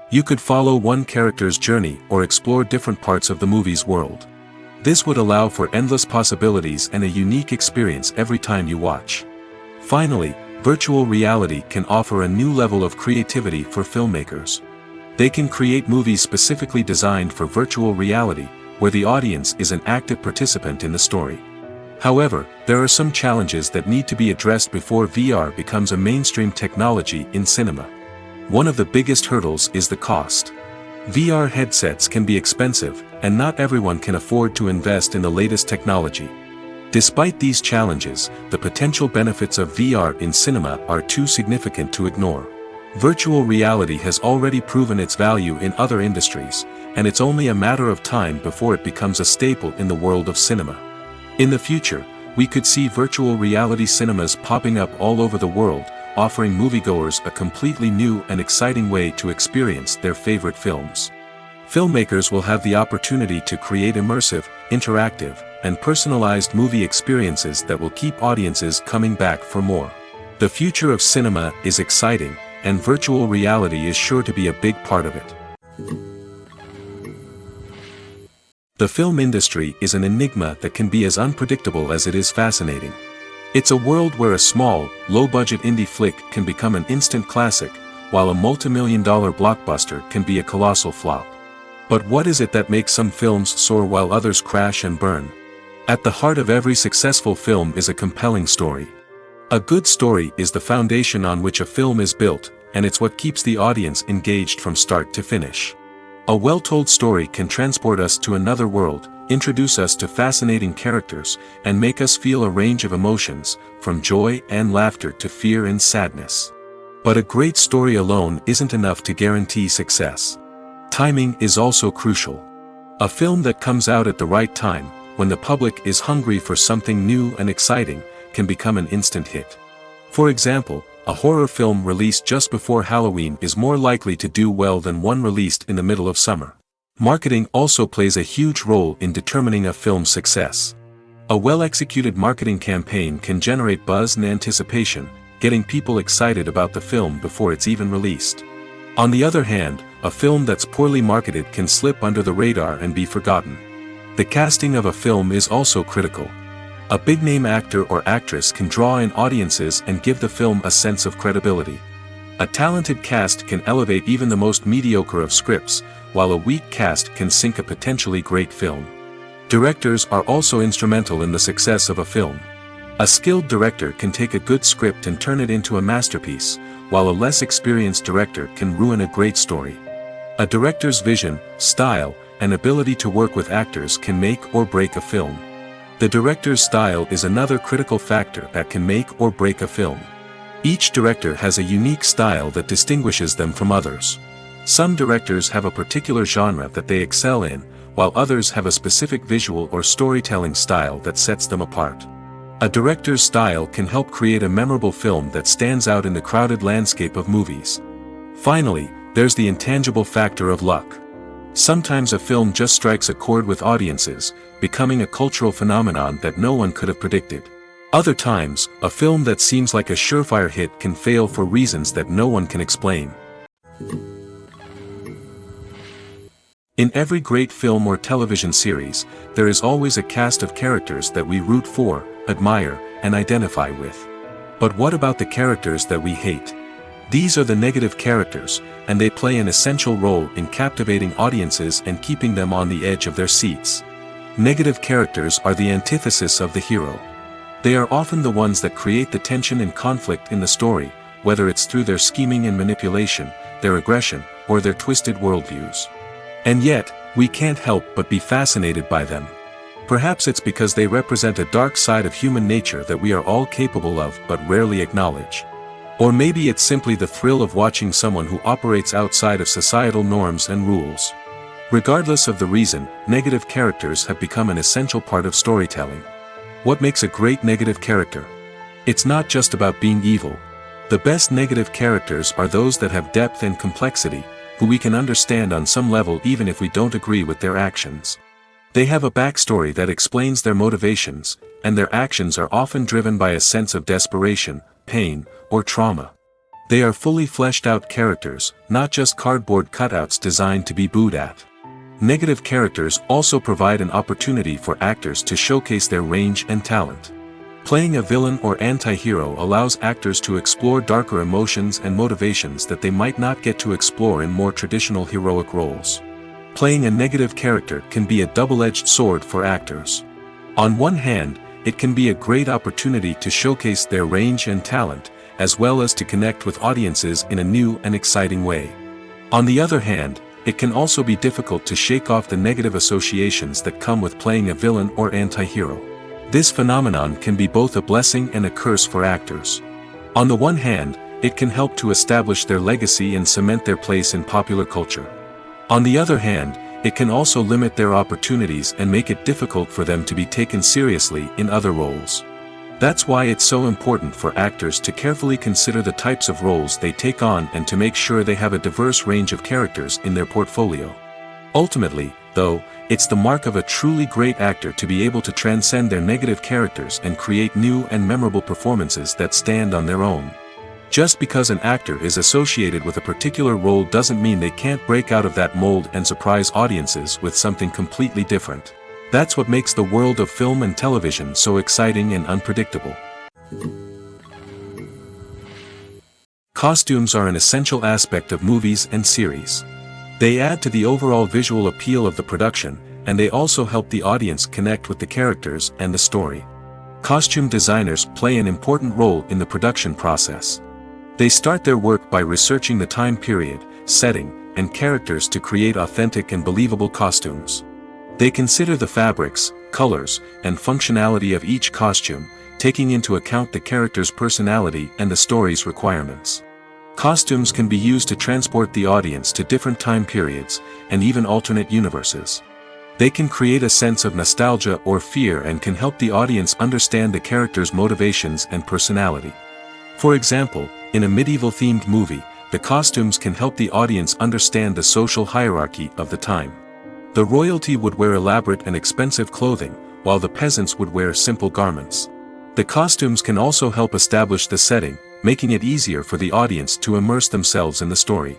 You could follow one character's journey or explore different parts of the movie's world. This would allow for endless possibilities and a unique experience every time you watch. Finally, virtual reality can offer a new level of creativity for filmmakers. They can create movies specifically designed for virtual reality, where the audience is an active participant in the story. However, there are some challenges that need to be addressed before VR becomes a mainstream technology in cinema. One of the biggest hurdles is the cost. VR headsets can be expensive, and not everyone can afford to invest in the latest technology. Despite these challenges, the potential benefits of VR in cinema are too significant to ignore. Virtual reality has already proven its value in other industries, and it's only a matter of time before it becomes a staple in the world of cinema. In the future, we could see virtual reality cinemas popping up all over the world, offering moviegoers a completely new and exciting way to experience their favorite films. Filmmakers will have the opportunity to create immersive, interactive, and personalized movie experiences that will keep audiences coming back for more. The future of cinema is exciting, and virtual reality is sure to be a big part of it. The film industry is an enigma that can be as unpredictable as it is fascinating. It's a world where a small, low-budget indie flick can become an instant classic, while a multi-million-dollar blockbuster can be a colossal flop. But what is it that makes some films soar while others crash and burn? At the heart of every successful film is a compelling story. A good story is the foundation on which a film is built, and it's what keeps the audience engaged from start to finish. A well-told story can transport us to another world, introduce us to fascinating characters, and make us feel a range of emotions, from joy and laughter to fear and sadness. But a great story alone isn't enough to guarantee success. Timing is also crucial. A film that comes out at the right time, when the public is hungry for something new and exciting, can become an instant hit. For example, a horror film released just before Halloween is more likely to do well than one released in the middle of summer. Marketing also plays a huge role in determining a film's success. A well-executed marketing campaign can generate buzz and anticipation, getting people excited about the film before it's even released. On the other hand, a film that's poorly marketed can slip under the radar and be forgotten. The casting of a film is also critical. A big-name actor or actress can draw in audiences and give the film a sense of credibility. A talented cast can elevate even the most mediocre of scripts, while a weak cast can sink a potentially great film. Directors are also instrumental in the success of a film. A skilled director can take a good script and turn it into a masterpiece, while a less experienced director can ruin a great story. A director's vision, style, and ability to work with actors can make or break a film. The director's style is another critical factor that can make or break a film. Each director has a unique style that distinguishes them from others. Some directors have a particular genre that they excel in, while others have a specific visual or storytelling style that sets them apart. A director's style can help create a memorable film that stands out in the crowded landscape of movies. Finally, there's the intangible factor of luck. Sometimes a film just strikes a chord with audiences, becoming a cultural phenomenon that no one could have predicted. Other times, a film that seems like a surefire hit can fail for reasons that no one can explain. In every great film or television series, there is always a cast of characters that we root for, admire, and identify with. But what about the characters that we hate? These are the negative characters, and they play an essential role in captivating audiences and keeping them on the edge of their seats. Negative characters are the antithesis of the hero. They are often the ones that create the tension and conflict in the story, whether it's through their scheming and manipulation, their aggression, or their twisted worldviews. And yet, we can't help but be fascinated by them. Perhaps it's because they represent a dark side of human nature that we are all capable of but rarely acknowledge. Or maybe it's simply the thrill of watching someone who operates outside of societal norms and rules. Regardless of the reason, negative characters have become an essential part of storytelling. What makes a great negative character? It's not just about being evil. The best negative characters are those that have depth and complexity, who we can understand on some level even if we don't agree with their actions. They have a backstory that explains their motivations, and their actions are often driven by a sense of desperation, pain, or trauma. They are fully fleshed out characters, not just cardboard cutouts designed to be booed at. Negative characters also provide an opportunity for actors to showcase their range and talent. Playing a villain or anti-hero allows actors to explore darker emotions and motivations that they might not get to explore in more traditional heroic roles. Playing a negative character can be a double-edged sword for actors. On one hand, it can be a great opportunity to showcase their range and talent, as well as to connect with audiences in a new and exciting way. On the other hand, it can also be difficult to shake off the negative associations that come with playing a villain or anti-hero. This phenomenon can be both a blessing and a curse for actors. On the one hand, it can help to establish their legacy and cement their place in popular culture. On the other hand, it can also limit their opportunities and make it difficult for them to be taken seriously in other roles. That's why it's so important for actors to carefully consider the types of roles they take on and to make sure they have a diverse range of characters in their portfolio. Ultimately, though, it's the mark of a truly great actor to be able to transcend their negative characters and create new and memorable performances that stand on their own. Just because an actor is associated with a particular role doesn't mean they can't break out of that mold and surprise audiences with something completely different. That's what makes the world of film and television so exciting and unpredictable. Costumes are an essential aspect of movies and series. They add to the overall visual appeal of the production, and they also help the audience connect with the characters and the story. Costume designers play an important role in the production process. They start their work by researching the time period, setting, and characters to create authentic and believable costumes. They consider the fabrics, colors, and functionality of each costume, taking into account the character's personality and the story's requirements. Costumes can be used to transport the audience to different time periods, and even alternate universes. They can create a sense of nostalgia or fear and can help the audience understand the character's motivations and personality. For example, in a medieval-themed movie, the costumes can help the audience understand the social hierarchy of the time. The royalty would wear elaborate and expensive clothing, while the peasants would wear simple garments. The costumes can also help establish the setting, making it easier for the audience to immerse themselves in the story.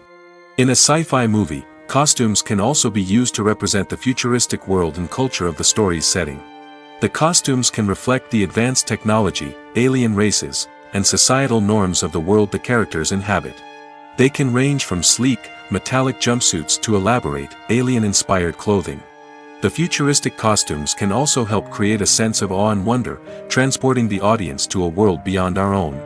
In a sci-fi movie, costumes can also be used to represent the futuristic world and culture of the story's setting. The costumes can reflect the advanced technology, alien races, and societal norms of the world the characters inhabit. They can range from sleek, metallic jumpsuits to elaborate, alien-inspired clothing. The futuristic costumes can also help create a sense of awe and wonder, transporting the audience to a world beyond our own.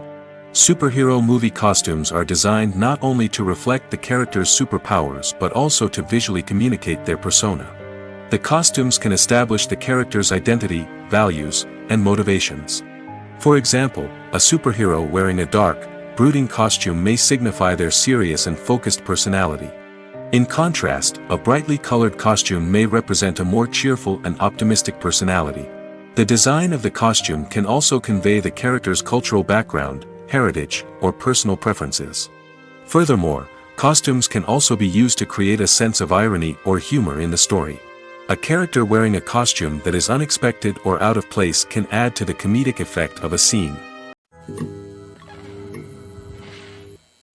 Superhero movie costumes are designed not only to reflect the character's superpowers but also to visually communicate their persona. The costumes can establish the character's identity, values, and motivations. For example, a superhero wearing a dark, brooding costume may signify their serious and focused personality. In contrast, a brightly colored costume may represent a more cheerful and optimistic personality. The design of the costume can also convey the character's cultural background, heritage, or personal preferences. Furthermore, costumes can also be used to create a sense of irony or humor in the story. A character wearing a costume that is unexpected or out of place can add to the comedic effect of a scene.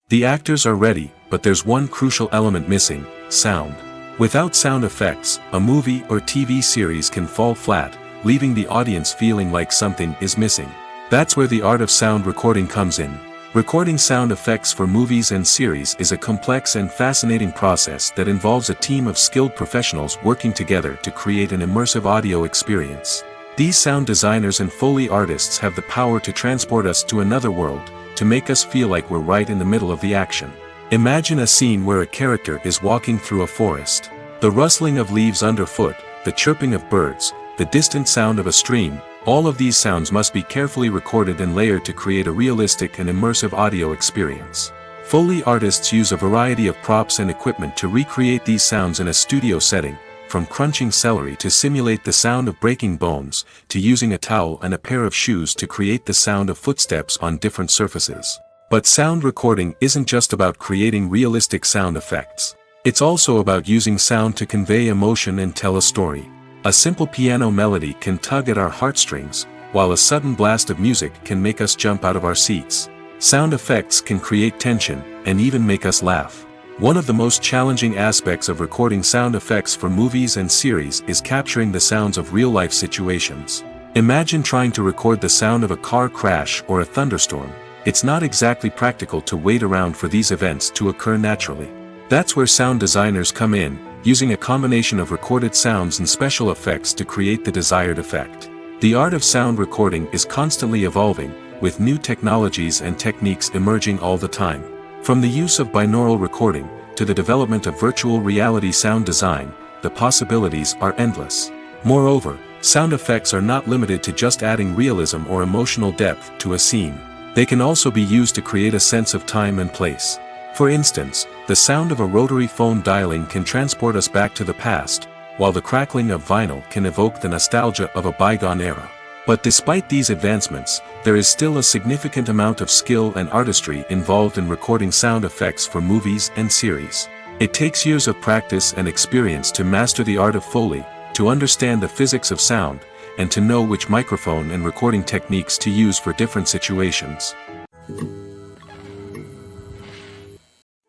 The actors are ready, but there's one crucial element missing: sound. Without sound effects, a movie or TV series can fall flat, leaving the audience feeling like something is missing. That's where the art of sound recording comes in. Recording sound effects for movies and series is a complex and fascinating process that involves a team of skilled professionals working together to create an immersive audio experience. These sound designers and Foley artists have the power to transport us to another world, to make us feel like we're right in the middle of the action. Imagine a scene where a character is walking through a forest. The rustling of leaves underfoot, the chirping of birds, the distant sound of a stream, all of these sounds must be carefully recorded and layered to create a realistic and immersive audio experience. Foley artists use a variety of props and equipment to recreate these sounds in a studio setting, from crunching celery to simulate the sound of breaking bones, to using a towel and a pair of shoes to create the sound of footsteps on different surfaces. But sound recording isn't just about creating realistic sound effects. It's also about using sound to convey emotion and tell a story. A simple piano melody can tug at our heartstrings, while a sudden blast of music can make us jump out of our seats. Sound effects can create tension, and even make us laugh. One of the most challenging aspects of recording sound effects for movies and series is capturing the sounds of real-life situations. Imagine trying to record the sound of a car crash or a thunderstorm. It's not exactly practical to wait around for these events to occur naturally. That's where sound designers come in, using a combination of recorded sounds and special effects to create the desired effect. The art of sound recording is constantly evolving, with new technologies and techniques emerging all the time. From the use of binaural recording, to the development of virtual reality sound design, the possibilities are endless. Moreover, sound effects are not limited to just adding realism or emotional depth to a scene. They can also be used to create a sense of time and place. For instance, the sound of a rotary phone dialing can transport us back to the past, while the crackling of vinyl can evoke the nostalgia of a bygone era. But despite these advancements, there is still a significant amount of skill and artistry involved in recording sound effects for movies and series. It takes years of practice and experience to master the art of Foley, to understand the physics of sound, and to know which microphone and recording techniques to use for different situations.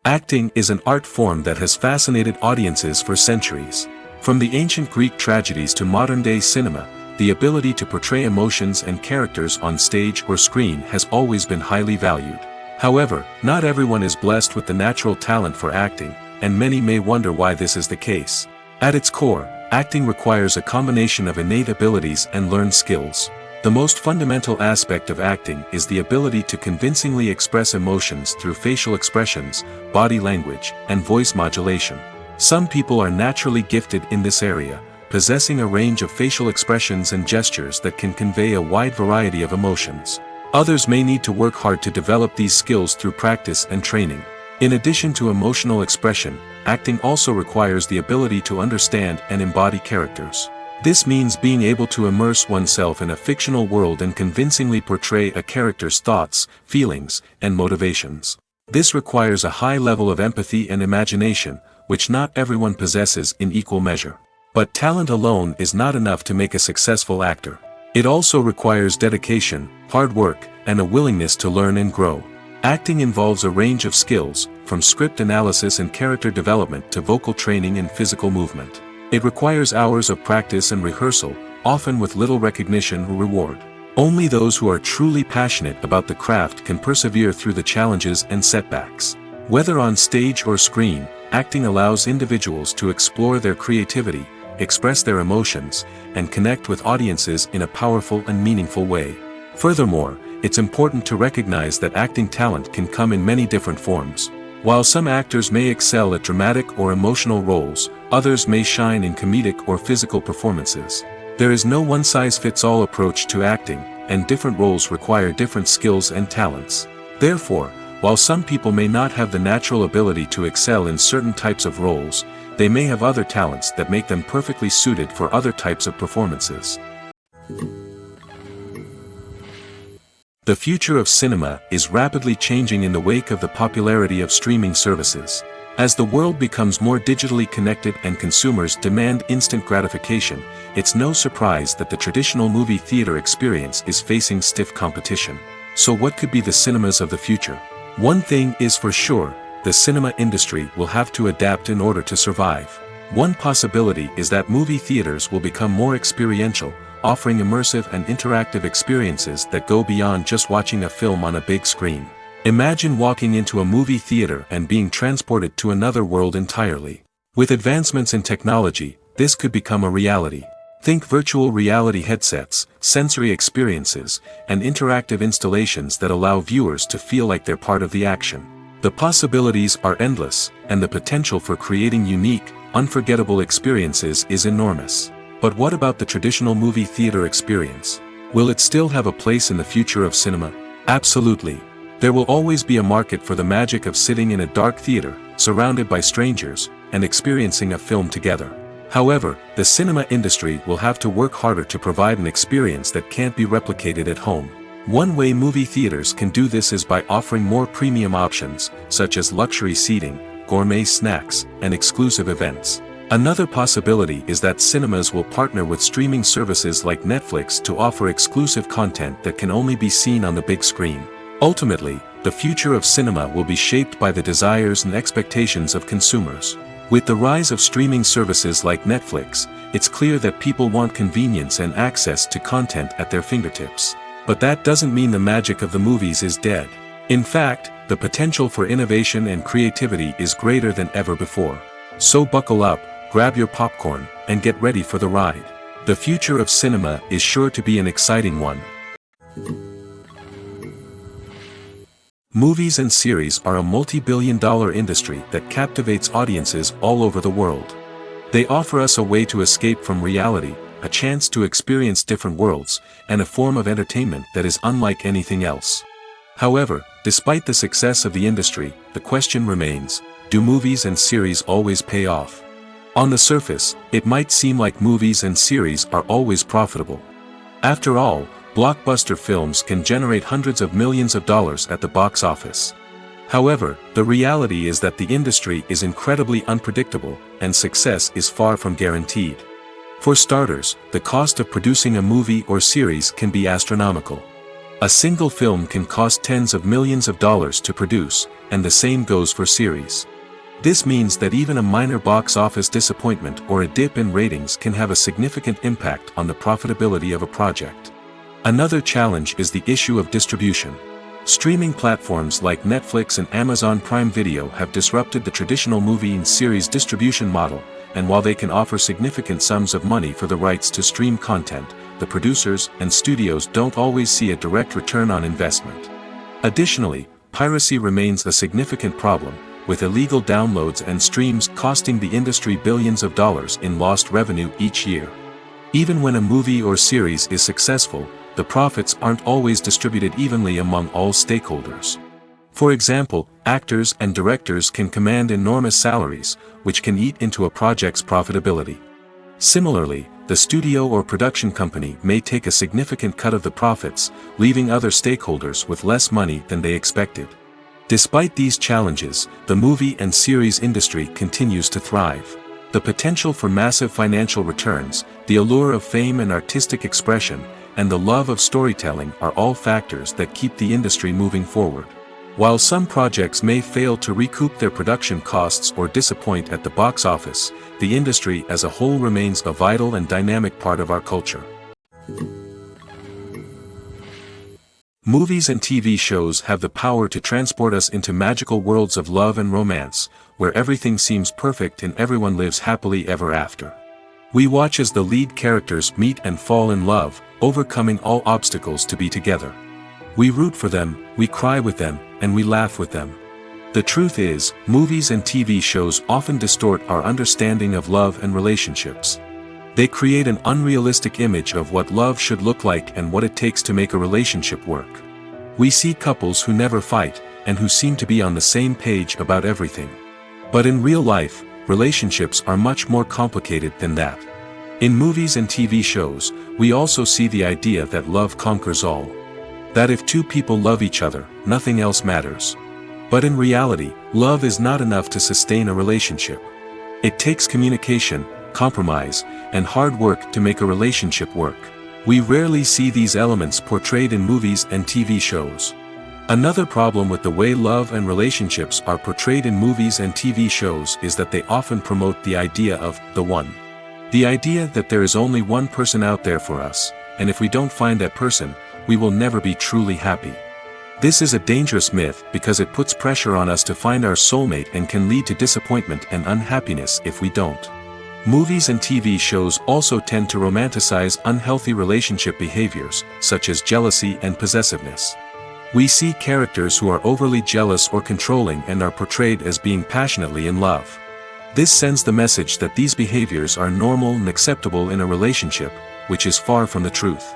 Acting is an art form that has fascinated audiences for centuries. From the ancient Greek tragedies to modern-day cinema, the ability to portray emotions and characters on stage or screen has always been highly valued. However, not everyone is blessed with the natural talent for acting, and many may wonder why this is the case. At its core, acting requires a combination of innate abilities and learned skills. The most fundamental aspect of acting is the ability to convincingly express emotions through facial expressions, body language, and voice modulation. Some people are naturally gifted in this area, possessing a range of facial expressions and gestures that can convey a wide variety of emotions. Others may need to work hard to develop these skills through practice and training. In addition to emotional expression, acting also requires the ability to understand and embody characters. This means being able to immerse oneself in a fictional world and convincingly portray a character's thoughts, feelings, and motivations. This requires a high level of empathy and imagination, which not everyone possesses in equal measure. But talent alone is not enough to make a successful actor. It also requires dedication, hard work, and a willingness to learn and grow. Acting involves a range of skills, from script analysis and character development to vocal training and physical movement. It requires hours of practice and rehearsal, often with little recognition or reward. Only those who are truly passionate about the craft can persevere through the challenges and setbacks. Whether on stage or screen, acting allows individuals to explore their creativity, express their emotions, and connect with audiences in a powerful and meaningful way. Furthermore, it's important to recognize that acting talent can come in many different forms. While some actors may excel at dramatic or emotional roles, others may shine in comedic or physical performances. There is no one-size-fits-all approach to acting, and different roles require different skills and talents. Therefore, while some people may not have the natural ability to excel in certain types of roles, they may have other talents that make them perfectly suited for other types of performances. The future of cinema is rapidly changing in the wake of the popularity of streaming services. As the world becomes more digitally connected and consumers demand instant gratification, it's no surprise that the traditional movie theater experience is facing stiff competition. So what could be the cinemas of the future? One thing is for sure, the cinema industry will have to adapt in order to survive. One possibility is that movie theaters will become more experiential, offering immersive and interactive experiences that go beyond just watching a film on a big screen. Imagine walking into a movie theater and being transported to another world entirely. With advancements in technology, this could become a reality. Think virtual reality headsets, sensory experiences, and interactive installations that allow viewers to feel like they're part of the action. The possibilities are endless, and the potential for creating unique, unforgettable experiences is enormous. But what about the traditional movie theater experience? Will it still have a place in the future of cinema? Absolutely. There will always be a market for the magic of sitting in a dark theater, surrounded by strangers, and experiencing a film together. However, the cinema industry will have to work harder to provide an experience that can't be replicated at home. One way movie theaters can do this is by offering more premium options, such as luxury seating, gourmet snacks, and exclusive events. Another possibility is that cinemas will partner with streaming services like Netflix to offer exclusive content that can only be seen on the big screen. Ultimately, the future of cinema will be shaped by the desires and expectations of consumers. With the rise of streaming services like Netflix, it's clear that people want convenience and access to content at their fingertips. But that doesn't mean the magic of the movies is dead. In fact, the potential for innovation and creativity is greater than ever before. So buckle up, grab your popcorn, and get ready for the ride. The future of cinema is sure to be an exciting one. Movies and series are a multi-billion-dollar industry that captivates audiences all over the world. They offer us a way to escape from reality, a chance to experience different worlds, and a form of entertainment that is unlike anything else. However, despite the success of the industry, the question remains, do movies and series always pay off? On the surface, it might seem like movies and series are always profitable. After all, blockbuster films can generate hundreds of millions of dollars at the box office. However, the reality is that the industry is incredibly unpredictable, and success is far from guaranteed. For starters, the cost of producing a movie or series can be astronomical. A single film can cost tens of millions of dollars to produce, and the same goes for series. This means that even a minor box office disappointment or a dip in ratings can have a significant impact on the profitability of a project. Another challenge is the issue of distribution. Streaming platforms like Netflix and Amazon Prime Video have disrupted the traditional movie and series distribution model, and while they can offer significant sums of money for the rights to stream content, the producers and studios don't always see a direct return on investment. Additionally, piracy remains a significant problem, with illegal downloads and streams costing the industry billions of dollars in lost revenue each year. Even when a movie or series is successful, the profits aren't always distributed evenly among all stakeholders. For example, actors and directors can command enormous salaries, which can eat into a project's profitability. Similarly, the studio or production company may take a significant cut of the profits, leaving other stakeholders with less money than they expected. Despite these challenges, the movie and series industry continues to thrive. The potential for massive financial returns, the allure of fame and artistic expression, and the love of storytelling are all factors that keep the industry moving forward. While some projects may fail to recoup their production costs or disappoint at the box office, the industry as a whole remains a vital and dynamic part of our culture. Movies and TV shows have the power to transport us into magical worlds of love and romance, where everything seems perfect and everyone lives happily ever after. We watch as the lead characters meet and fall in love, overcoming all obstacles to be together. We root for them, we cry with them, and we laugh with them. The truth is, movies and TV shows often distort our understanding of love and relationships. They create an unrealistic image of what love should look like and what it takes to make a relationship work. We see couples who never fight, and who seem to be on the same page about everything. But in real life, relationships are much more complicated than that. In movies and TV shows, we also see the idea that love conquers all. That if two people love each other, nothing else matters. But in reality, love is not enough to sustain a relationship. It takes communication, compromise, and hard work to make a relationship work. We rarely see these elements portrayed in movies and TV shows. Another problem with the way love and relationships are portrayed in movies and TV shows is that they often promote the idea of the one. The idea that there is only one person out there for us, and if we don't find that person, we will never be truly happy. This is a dangerous myth because it puts pressure on us to find our soulmate and can lead to disappointment and unhappiness if we don't. Movies and TV shows also tend to romanticize unhealthy relationship behaviors, such as jealousy and possessiveness. We see characters who are overly jealous or controlling and are portrayed as being passionately in love. This sends the message that these behaviors are normal and acceptable in a relationship, which is far from the truth.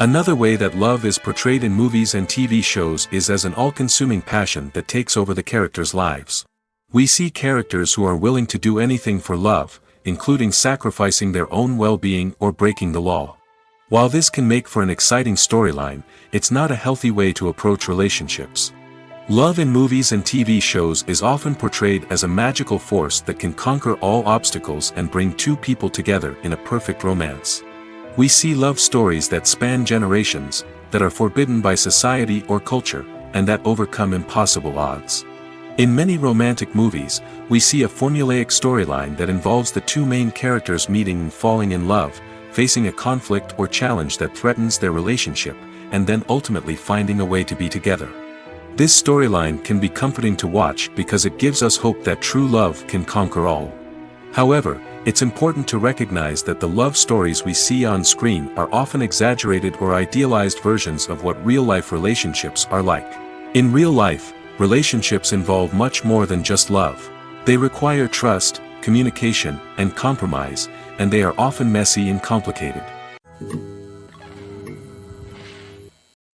Another way that love is portrayed in movies and TV shows is as an all-consuming passion that takes over the characters' lives. We see characters who are willing to do anything for love, including sacrificing their own well-being or breaking the law. While this can make for an exciting storyline, it's not a healthy way to approach relationships. Love in movies and TV shows is often portrayed as a magical force that can conquer all obstacles and bring two people together in a perfect romance. We see love stories that span generations, that are forbidden by society or culture, and that overcome impossible odds. In many romantic movies, we see a formulaic storyline that involves the two main characters meeting and falling in love, facing a conflict or challenge that threatens their relationship, and then ultimately finding a way to be together. This storyline can be comforting to watch because it gives us hope that true love can conquer all. However, it's important to recognize that the love stories we see on screen are often exaggerated or idealized versions of what real-life relationships are like. In real life, relationships involve much more than just love. They require trust, communication, and compromise, and they are often messy and complicated.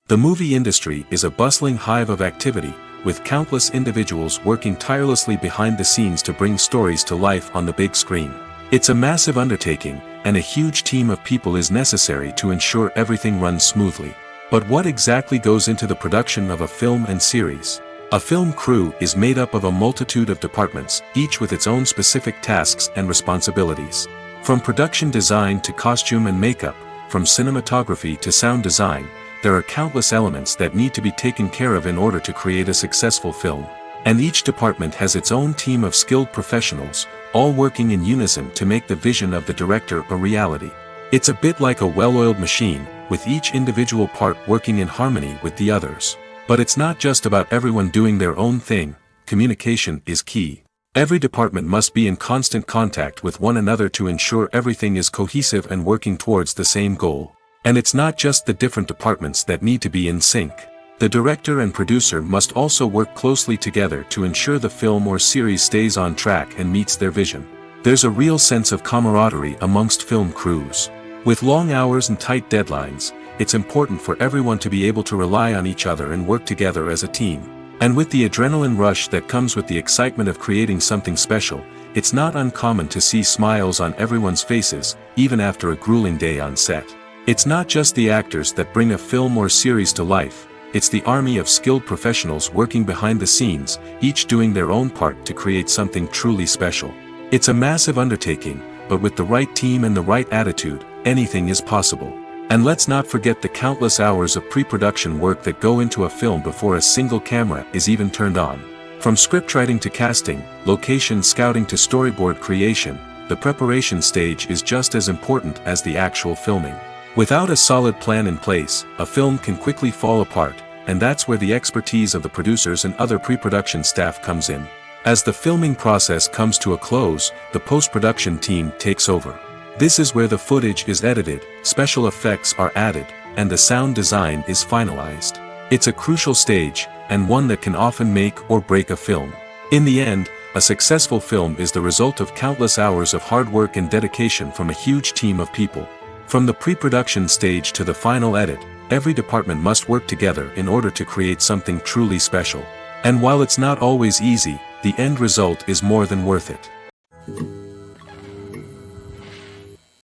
The movie industry is a bustling hive of activity, with countless individuals working tirelessly behind the scenes to bring stories to life on the big screen. It's a massive undertaking, and a huge team of people is necessary to ensure everything runs smoothly. But what exactly goes into the production of a film and series? A film crew is made up of a multitude of departments, each with its own specific tasks and responsibilities. From production design to costume and makeup, from cinematography to sound design, there are countless elements that need to be taken care of in order to create a successful film. And each department has its own team of skilled professionals, all working in unison to make the vision of the director a reality. It's a bit like a well-oiled machine, with each individual part working in harmony with the others. But it's not just about everyone doing their own thing. Communication is key. Every department must be in constant contact with one another to ensure everything is cohesive and working towards the same goal. And it's not just the different departments that need to be in sync. The director and producer must also work closely together to ensure the film or series stays on track and meets their vision. There's a real sense of camaraderie amongst film crews. With long hours and tight deadlines, it's important for everyone to be able to rely on each other and work together as a team. And with the adrenaline rush that comes with the excitement of creating something special, it's not uncommon to see smiles on everyone's faces, even after a grueling day on set. It's not just the actors that bring a film or series to life, it's the army of skilled professionals working behind the scenes, each doing their own part to create something truly special. It's a massive undertaking, but with the right team and the right attitude, anything is possible. And let's not forget the countless hours of pre-production work that go into a film before a single camera is even turned on. From scriptwriting to casting, location scouting to storyboard creation, the preparation stage is just as important as the actual filming. Without a solid plan in place, a film can quickly fall apart, and that's where the expertise of the producers and other pre-production staff comes in. As the filming process comes to a close, the post-production team takes over. This is where the footage is edited, special effects are added, and the sound design is finalized. It's a crucial stage, and one that can often make or break a film. In the end, a successful film is the result of countless hours of hard work and dedication from a huge team of people. From the pre-production stage to the final edit, every department must work together in order to create something truly special. And while it's not always easy, the end result is more than worth it.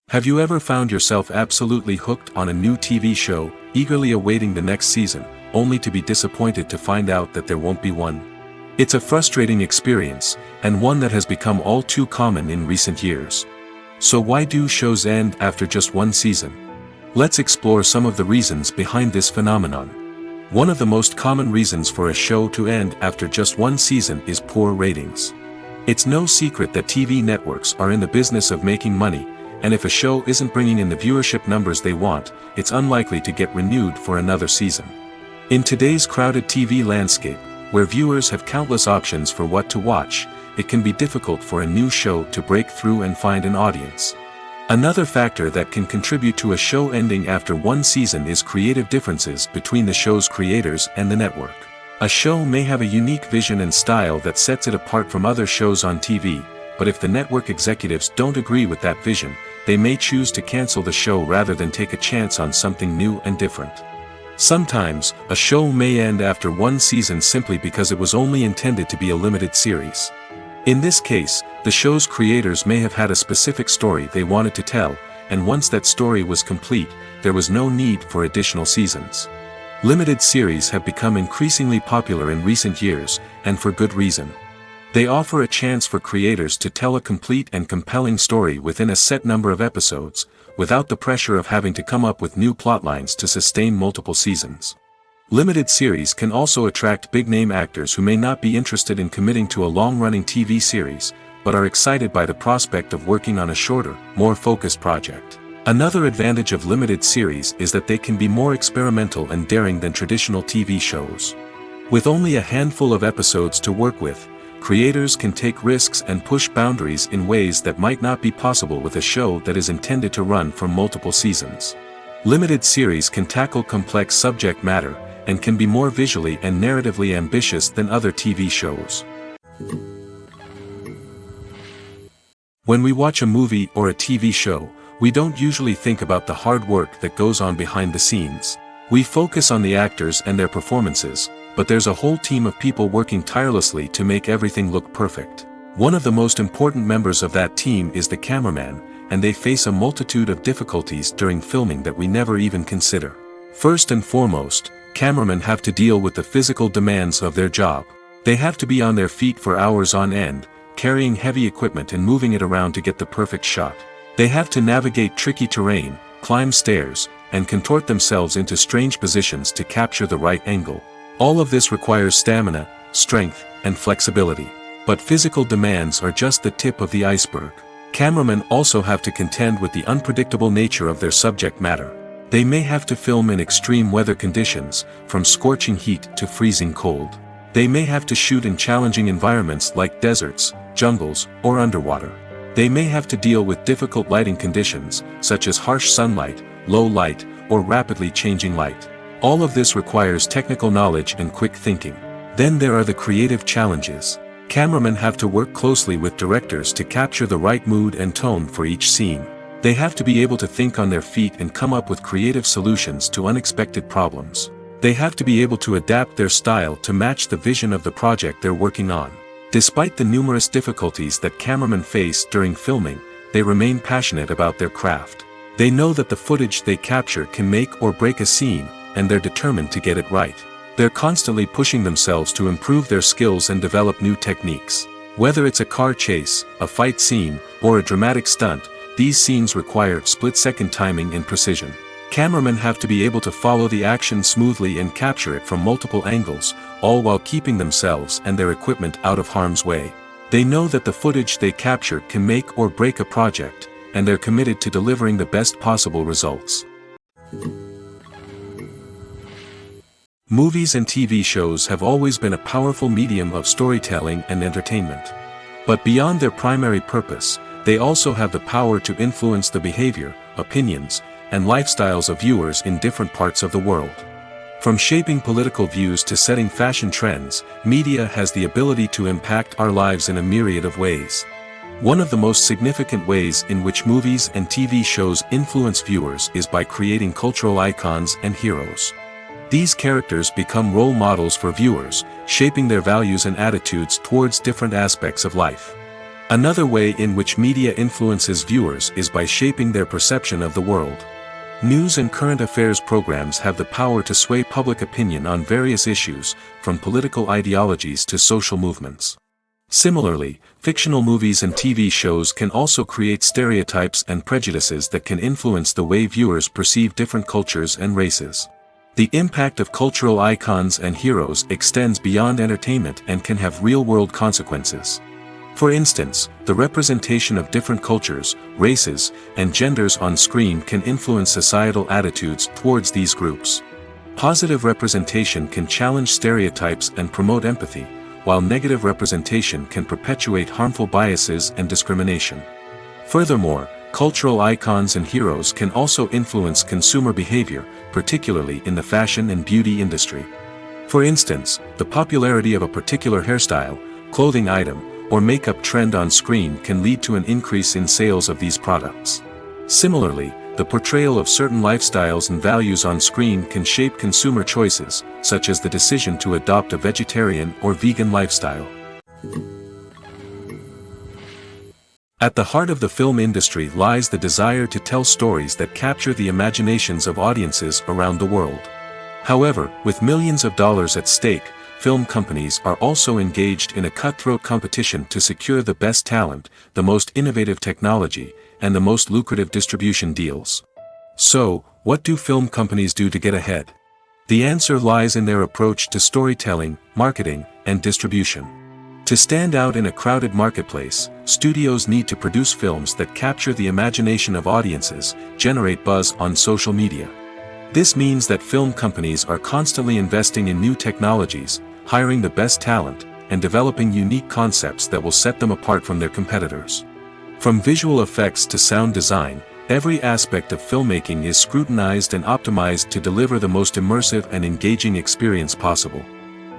Have you ever found yourself absolutely hooked on a new TV show, eagerly awaiting the next season, only to be disappointed to find out that there won't be one? It's a frustrating experience, and one that has become all too common in recent years. So why do shows end after just one season? Let's explore some of the reasons behind this phenomenon. One of the most common reasons for a show to end after just one season is poor ratings. It's no secret that TV networks are in the business of making money, and if a show isn't bringing in the viewership numbers they want, it's unlikely to get renewed for another season. In today's crowded TV landscape, where viewers have countless options for what to watch, it can be difficult for a new show to break through and find an audience. Another factor that can contribute to a show ending after one season is creative differences between the show's creators and the network. A show may have a unique vision and style that sets it apart from other shows on TV, but if the network executives don't agree with that vision, they may choose to cancel the show rather than take a chance on something new and different. Sometimes, a show may end after one season simply because it was only intended to be a limited series. In this case, the show's creators may have had a specific story they wanted to tell, and once that story was complete, there was no need for additional seasons. Limited series have become increasingly popular in recent years, and for good reason. They offer a chance for creators to tell a complete and compelling story within a set number of episodes, without the pressure of having to come up with new plotlines to sustain multiple seasons. Limited series can also attract big-name actors who may not be interested in committing to a long-running TV series, but are excited by the prospect of working on a shorter, more focused project. Another advantage of limited series is that they can be more experimental and daring than traditional TV shows. With only a handful of episodes to work with, creators can take risks and push boundaries in ways that might not be possible with a show that is intended to run for multiple seasons. Limited series can tackle complex subject matter, and can be more visually and narratively ambitious than other TV shows. When we watch a movie or a TV show, we don't usually think about the hard work that goes on behind the scenes. We focus on the actors and their performances, but there's a whole team of people working tirelessly to make everything look perfect. One of the most important members of that team is the cameraman, and they face a multitude of difficulties during filming that we never even consider. First and foremost, cameramen have to deal with the physical demands of their job. They have to be on their feet for hours on end, carrying heavy equipment and moving it around to get the perfect shot. They have to navigate tricky terrain, climb stairs, and contort themselves into strange positions to capture the right angle. All of this requires stamina, strength, and flexibility. But physical demands are just the tip of the iceberg. Cameramen also have to contend with the unpredictable nature of their subject matter. They may have to film in extreme weather conditions, from scorching heat to freezing cold. They may have to shoot in challenging environments like deserts, jungles, or underwater. They may have to deal with difficult lighting conditions, such as harsh sunlight, low light, or rapidly changing light. All of this requires technical knowledge and quick thinking. Then there are the creative challenges. Cameramen have to work closely with directors to capture the right mood and tone for each scene. They have to be able to think on their feet and come up with creative solutions to unexpected problems. They have to be able to adapt their style to match the vision of the project they're working on. Despite the numerous difficulties that cameramen face during filming, they remain passionate about their craft. They know that the footage they capture can make or break a scene, and they're determined to get it right. They're constantly pushing themselves to improve their skills and develop new techniques. Whether it's a car chase, a fight scene, or a dramatic stunt, these scenes require split-second timing and precision. Cameramen have to be able to follow the action smoothly and capture it from multiple angles, all while keeping themselves and their equipment out of harm's way. They know that the footage they capture can make or break a project, and they're committed to delivering the best possible results. Movies and TV shows have always been a powerful medium of storytelling and entertainment. But beyond their primary purpose, they also have the power to influence the behavior, opinions, and lifestyles of viewers in different parts of the world. From shaping political views to setting fashion trends, media has the ability to impact our lives in a myriad of ways. One of the most significant ways in which movies and TV shows influence viewers is by creating cultural icons and heroes. These characters become role models for viewers, shaping their values and attitudes towards different aspects of life. Another way in which media influences viewers is by shaping their perception of the world. News and current affairs programs have the power to sway public opinion on various issues, from political ideologies to social movements. Similarly, fictional movies and TV shows can also create stereotypes and prejudices that can influence the way viewers perceive different cultures and races. The impact of cultural icons and heroes extends beyond entertainment and can have real-world consequences. For instance, the representation of different cultures, races, and genders on screen can influence societal attitudes towards these groups. Positive representation can challenge stereotypes and promote empathy, while negative representation can perpetuate harmful biases and discrimination. Furthermore, cultural icons and heroes can also influence consumer behavior, particularly in the fashion and beauty industry. For instance, the popularity of a particular hairstyle, clothing item, or makeup trend on screen can lead to an increase in sales of these products. Similarly, the portrayal of certain lifestyles and values on screen can shape consumer choices, such as the decision to adopt a vegetarian or vegan lifestyle. At the heart of the film industry lies the desire to tell stories that capture the imaginations of audiences around the world. However, with millions of dollars at stake, film companies are also engaged in a cutthroat competition to secure the best talent, the most innovative technology, and the most lucrative distribution deals. So, what do film companies do to get ahead? The answer lies in their approach to storytelling, marketing, and distribution. To stand out in a crowded marketplace, studios need to produce films that capture the imagination of audiences, generate buzz on social media. This means that film companies are constantly investing in new technologies, hiring the best talent, and developing unique concepts that will set them apart from their competitors. From visual effects to sound design, every aspect of filmmaking is scrutinized and optimized to deliver the most immersive and engaging experience possible.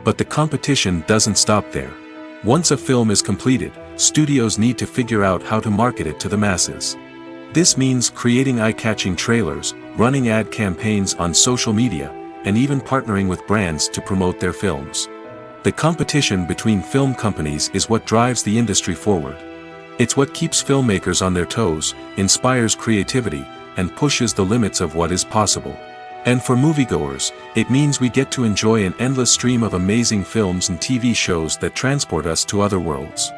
But the competition doesn't stop there. Once a film is completed, studios need to figure out how to market it to the masses. This means creating eye-catching trailers, running ad campaigns on social media, and even partnering with brands to promote their films. The competition between film companies is what drives the industry forward. It's what keeps filmmakers on their toes, inspires creativity, and pushes the limits of what is possible. And for moviegoers, it means we get to enjoy an endless stream of amazing films and TV shows that transport us to other worlds.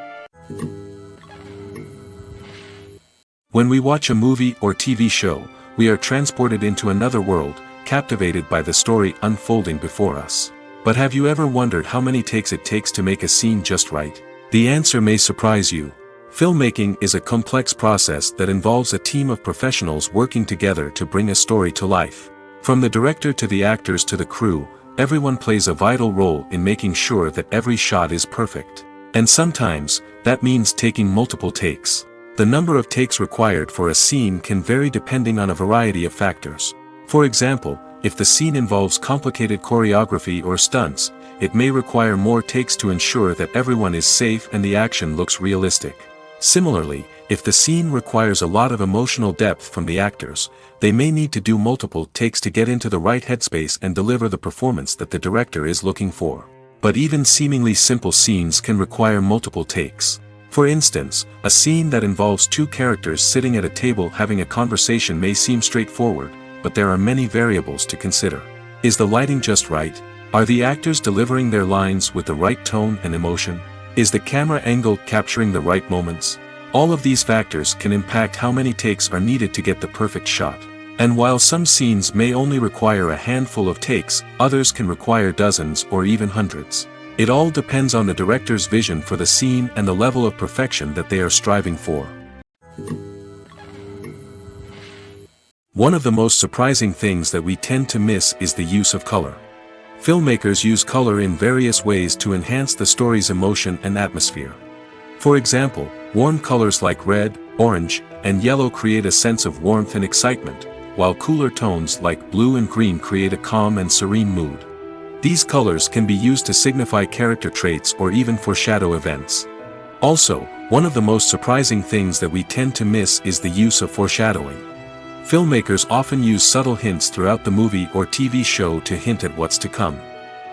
When we watch a movie or TV show, we are transported into another world, captivated by the story unfolding before us. But have you ever wondered how many takes it takes to make a scene just right? The answer may surprise you. Filmmaking is a complex process that involves a team of professionals working together to bring a story to life. From the director to the actors to the crew, everyone plays a vital role in making sure that every shot is perfect. And sometimes, that means taking multiple takes. The number of takes required for a scene can vary depending on a variety of factors. For example, if the scene involves complicated choreography or stunts, it may require more takes to ensure that everyone is safe and the action looks realistic. Similarly, if the scene requires a lot of emotional depth from the actors, they may need to do multiple takes to get into the right headspace and deliver the performance that the director is looking for. But even seemingly simple scenes can require multiple takes. For instance, a scene that involves two characters sitting at a table having a conversation may seem straightforward, but there are many variables to consider. Is the lighting just right? Are the actors delivering their lines with the right tone and emotion? Is the camera angle capturing the right moments? All of these factors can impact how many takes are needed to get the perfect shot. And while some scenes may only require a handful of takes, others can require dozens or even hundreds. It all depends on the director's vision for the scene and the level of perfection that they are striving for. One of the most surprising things that we tend to miss is the use of color. Filmmakers use color in various ways to enhance the story's emotion and atmosphere. For example, warm colors like red, orange, and yellow create a sense of warmth and excitement, while cooler tones like blue and green create a calm and serene mood. These colors can be used to signify character traits or even foreshadow events. Also, one of the most surprising things that we tend to miss is the use of foreshadowing. Filmmakers often use subtle hints throughout the movie or TV show to hint at what's to come.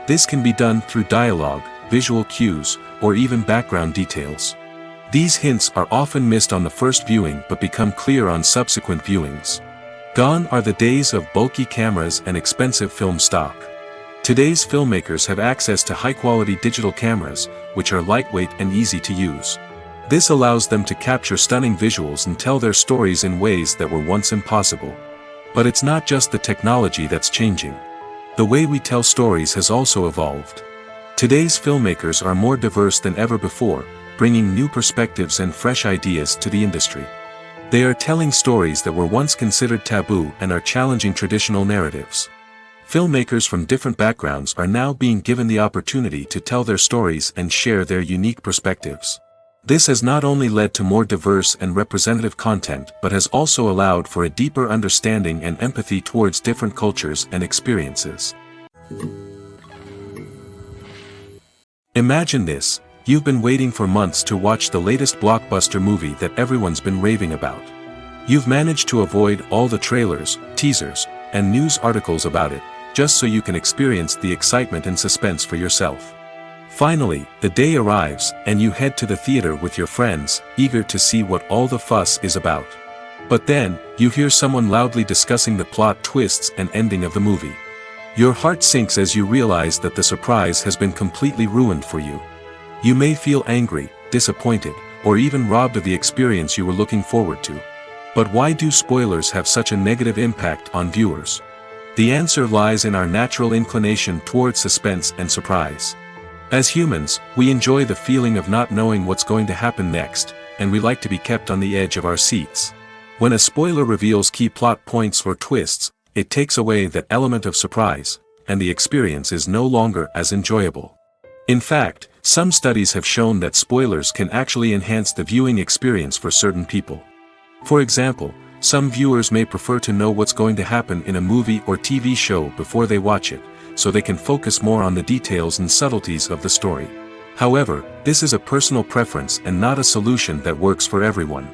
This can be done through dialogue, visual cues, or even background details. These hints are often missed on the first viewing but become clear on subsequent viewings. Gone are the days of bulky cameras and expensive film stock. Today's filmmakers have access to high-quality digital cameras, which are lightweight and easy to use. This allows them to capture stunning visuals and tell their stories in ways that were once impossible. But it's not just the technology that's changing. The way we tell stories has also evolved. Today's filmmakers are more diverse than ever before, bringing new perspectives and fresh ideas to the industry. They are telling stories that were once considered taboo and are challenging traditional narratives. Filmmakers from different backgrounds are now being given the opportunity to tell their stories and share their unique perspectives. This has not only led to more diverse and representative content but has also allowed for a deeper understanding and empathy towards different cultures and experiences. Imagine this: you've been waiting for months to watch the latest blockbuster movie that everyone's been raving about. You've managed to avoid all the trailers, teasers, and news articles about it, just so you can experience the excitement and suspense for yourself. Finally, the day arrives, and you head to the theater with your friends, eager to see what all the fuss is about. But then, you hear someone loudly discussing the plot twists and ending of the movie. Your heart sinks as you realize that the surprise has been completely ruined for you. You may feel angry, disappointed, or even robbed of the experience you were looking forward to. But why do spoilers have such a negative impact on viewers? The answer lies in our natural inclination toward suspense and surprise. As humans, we enjoy the feeling of not knowing what's going to happen next, and we like to be kept on the edge of our seats. When a spoiler reveals key plot points or twists, it takes away that element of surprise, and the experience is no longer as enjoyable. In fact, some studies have shown that spoilers can actually enhance the viewing experience for certain people. For example, some viewers may prefer to know what's going to happen in a movie or TV show before they watch it, so they can focus more on the details and subtleties of the story. However, this is a personal preference and not a solution that works for everyone.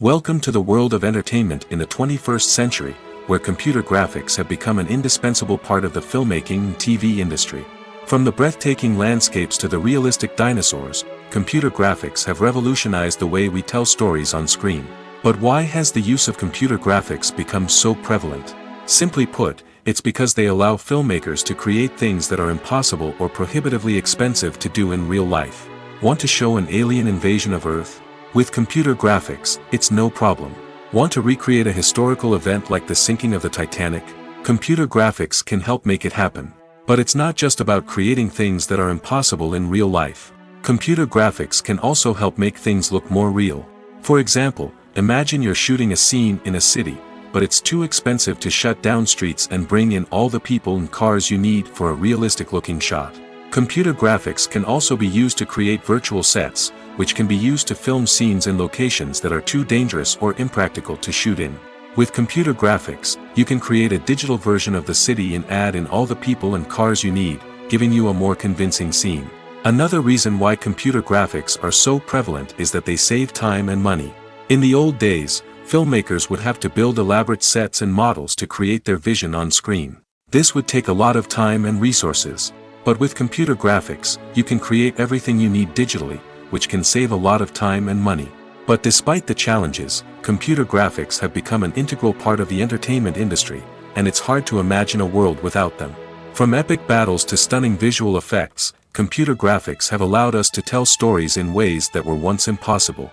Welcome to the world of entertainment in the 21st century, where computer graphics have become an indispensable part of the filmmaking and TV industry. From the breathtaking landscapes to the realistic dinosaurs, computer graphics have revolutionized the way we tell stories on screen. But why has the use of computer graphics become so prevalent? Simply put, it's because they allow filmmakers to create things that are impossible or prohibitively expensive to do in real life. Want to show an alien invasion of Earth? With computer graphics, it's no problem. Want to recreate a historical event like the sinking of the Titanic? Computer graphics can help make it happen. But it's not just about creating things that are impossible in real life. Computer graphics can also help make things look more real. For example, imagine you're shooting a scene in a city, but it's too expensive to shut down streets and bring in all the people and cars you need for a realistic-looking shot. Computer graphics can also be used to create virtual sets, which can be used to film scenes in locations that are too dangerous or impractical to shoot in. With computer graphics, you can create a digital version of the city and add in all the people and cars you need, giving you a more convincing scene. Another reason why computer graphics are so prevalent is that they save time and money. In the old days, filmmakers would have to build elaborate sets and models to create their vision on screen. This would take a lot of time and resources. But with computer graphics, you can create everything you need digitally, which can save a lot of time and money. But despite the challenges, computer graphics have become an integral part of the entertainment industry, and it's hard to imagine a world without them. From epic battles to stunning visual effects, computer graphics have allowed us to tell stories in ways that were once impossible.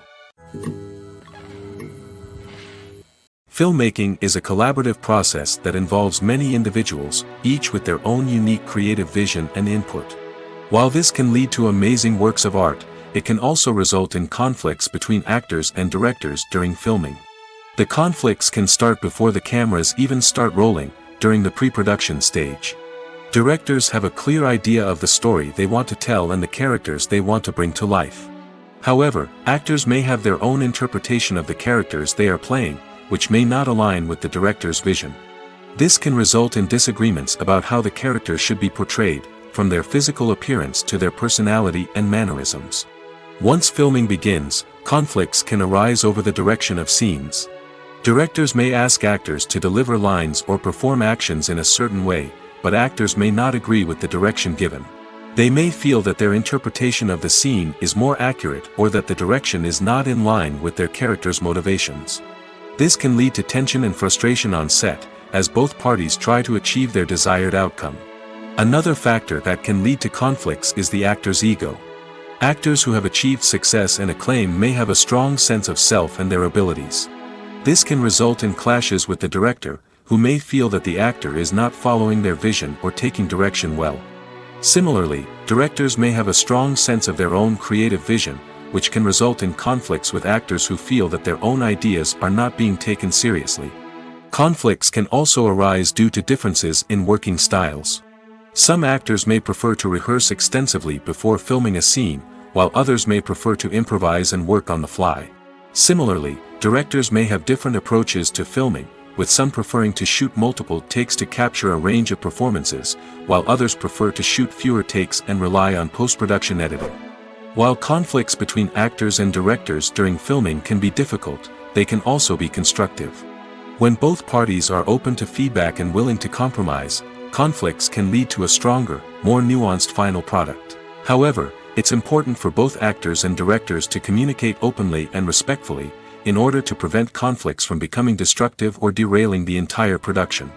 Filmmaking is a collaborative process that involves many individuals, each with their own unique creative vision and input. While this can lead to amazing works of art, it can also result in conflicts between actors and directors during filming. The conflicts can start before the cameras even start rolling, during the pre-production stage. Directors have a clear idea of the story they want to tell and the characters they want to bring to life. However, actors may have their own interpretation of the characters they are playing, which may not align with the director's vision. This can result in disagreements about how the characters should be portrayed, from their physical appearance to their personality and mannerisms. Once filming begins, conflicts can arise over the direction of scenes. Directors may ask actors to deliver lines or perform actions in a certain way, but actors may not agree with the direction given. They may feel that their interpretation of the scene is more accurate or that the direction is not in line with their character's motivations. This can lead to tension and frustration on set, as both parties try to achieve their desired outcome. Another factor that can lead to conflicts is the actor's ego. Actors who have achieved success and acclaim may have a strong sense of self and their abilities. This can result in clashes with the director, who may feel that the actor is not following their vision or taking direction well. Similarly, directors may have a strong sense of their own creative vision, which can result in conflicts with actors who feel that their own ideas are not being taken seriously. Conflicts can also arise due to differences in working styles. Some actors may prefer to rehearse extensively before filming a scene, while others may prefer to improvise and work on the fly. Similarly, directors may have different approaches to filming, with some preferring to shoot multiple takes to capture a range of performances, while others prefer to shoot fewer takes and rely on post-production editing. While conflicts between actors and directors during filming can be difficult, they can also be constructive. When both parties are open to feedback and willing to compromise, conflicts can lead to a stronger, more nuanced final product. However, it's important for both actors and directors to communicate openly and respectfully, in order to prevent conflicts from becoming destructive or derailing the entire production.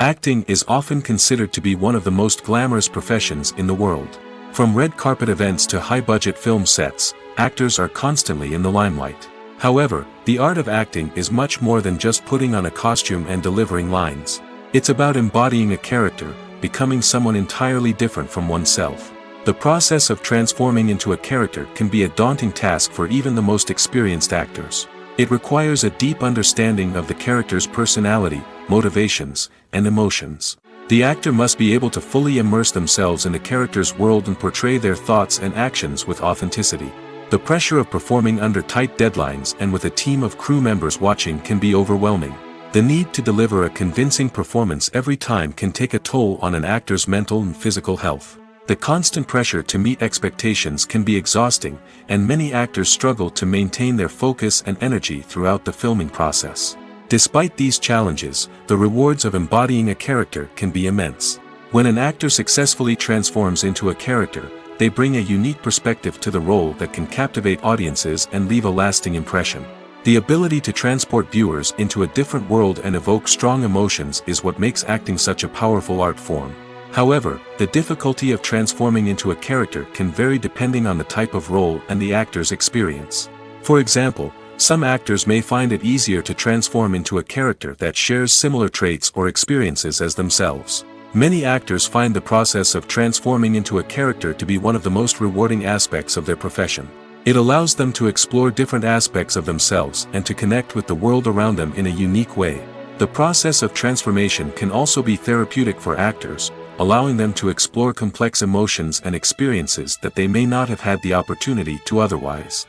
Acting is often considered to be one of the most glamorous professions in the world. From red carpet events to high-budget film sets, actors are constantly in the limelight. However, the art of acting is much more than just putting on a costume and delivering lines. It's about embodying a character, becoming someone entirely different from oneself. The process of transforming into a character can be a daunting task for even the most experienced actors. It requires a deep understanding of the character's personality, motivations, and emotions. The actor must be able to fully immerse themselves in the character's world and portray their thoughts and actions with authenticity. The pressure of performing under tight deadlines and with a team of crew members watching can be overwhelming. The need to deliver a convincing performance every time can take a toll on an actor's mental and physical health. The constant pressure to meet expectations can be exhausting, and many actors struggle to maintain their focus and energy throughout the filming process. Despite these challenges, the rewards of embodying a character can be immense. When an actor successfully transforms into a character, they bring a unique perspective to the role that can captivate audiences and leave a lasting impression. The ability to transport viewers into a different world and evoke strong emotions is what makes acting such a powerful art form. However, the difficulty of transforming into a character can vary depending on the type of role and the actor's experience. For example, some actors may find it easier to transform into a character that shares similar traits or experiences as themselves. Many actors find the process of transforming into a character to be one of the most rewarding aspects of their profession. It allows them to explore different aspects of themselves and to connect with the world around them in a unique way. The process of transformation can also be therapeutic for actors, allowing them to explore complex emotions and experiences that they may not have had the opportunity to otherwise.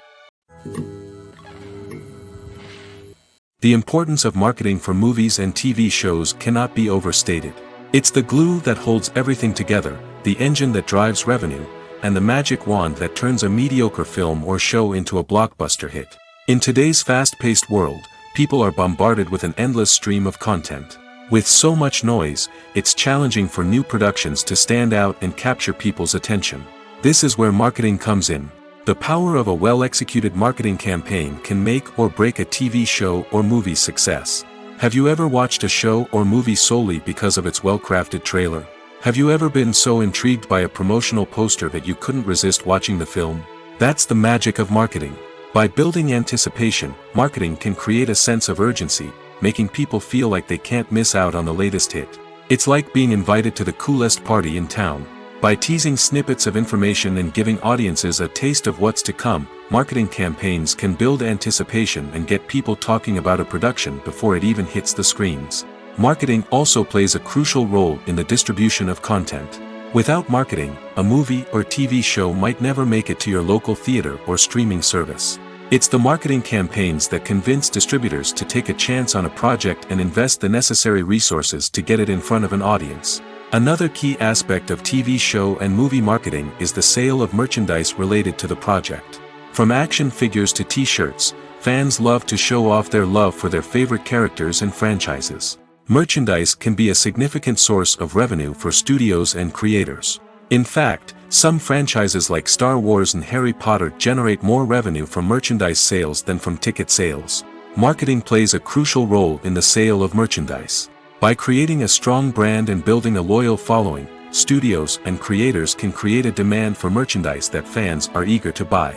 The importance of marketing for movies and TV shows cannot be overstated. It's the glue that holds everything together, the engine that drives revenue, and the magic wand that turns a mediocre film or show into a blockbuster hit. In today's fast-paced world, people are bombarded with an endless stream of content. With so much noise, it's challenging for new productions to stand out and capture people's attention. This is where marketing comes in. The power of a well-executed marketing campaign can make or break a TV show or movie's success. Have you ever watched a show or movie solely because of its well-crafted trailer? Have you ever been so intrigued by a promotional poster that you couldn't resist watching the film? That's the magic of marketing. By building anticipation, marketing can create a sense of urgency, making people feel like they can't miss out on the latest hit. It's like being invited to the coolest party in town. By teasing snippets of information and giving audiences a taste of what's to come, marketing campaigns can build anticipation and get people talking about a production before it even hits the screens. Marketing also plays a crucial role in the distribution of content. Without marketing, a movie or TV show might never make it to your local theater or streaming service. It's the marketing campaigns that convince distributors to take a chance on a project and invest the necessary resources to get it in front of an audience. Another key aspect of TV show and movie marketing is the sale of merchandise related to the project. From action figures to t-shirts, fans love to show off their love for their favorite characters and franchises. Merchandise can be a significant source of revenue for studios and creators. In fact, some franchises like Star Wars and Harry Potter generate more revenue from merchandise sales than from ticket sales. Marketing plays a crucial role in the sale of merchandise. By creating a strong brand and building a loyal following, studios and creators can create a demand for merchandise that fans are eager to buy.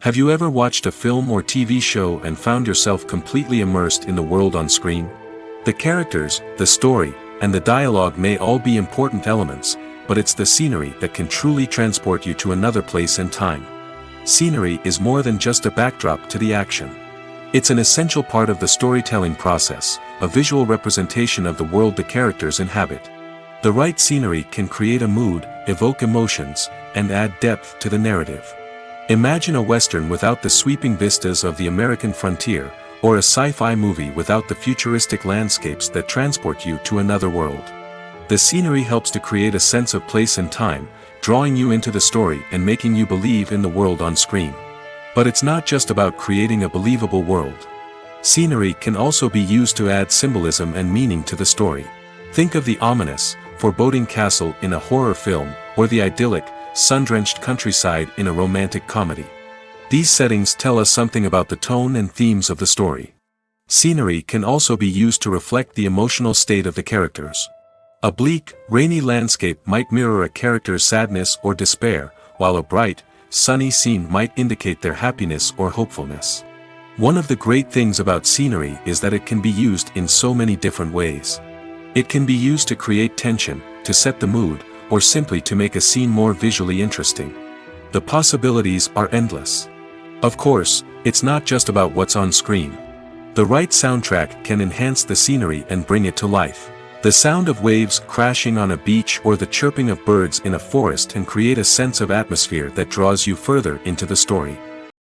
Have you ever watched a film or TV show and found yourself completely immersed in the world on screen? The characters, the story, and the dialogue may all be important elements, but it's the scenery that can truly transport you to another place and time. Scenery is more than just a backdrop to the action. It's an essential part of the storytelling process, a visual representation of the world the characters inhabit. The right scenery can create a mood, evoke emotions, and add depth to the narrative. Imagine a Western without the sweeping vistas of the American frontier, or a sci-fi movie without the futuristic landscapes that transport you to another world. The scenery helps to create a sense of place and time, drawing you into the story and making you believe in the world on screen. But it's not just about creating a believable world. Scenery can also be used to add symbolism and meaning to the story. Think of the ominous, foreboding castle in a horror film, or the idyllic, sun-drenched countryside in a romantic comedy. These settings tell us something about the tone and themes of the story. Scenery can also be used to reflect the emotional state of the characters. A bleak, rainy landscape might mirror a character's sadness or despair, while a bright, sunny scene might indicate their happiness or hopefulness. One of the great things about scenery is that it can be used in so many different ways. It can be used to create tension, to set the mood, or simply to make a scene more visually interesting. The possibilities are endless. Of course, it's not just about what's on screen. The right soundtrack can enhance the scenery and bring it to life. The sound of waves crashing on a beach or the chirping of birds in a forest can create a sense of atmosphere that draws you further into the story.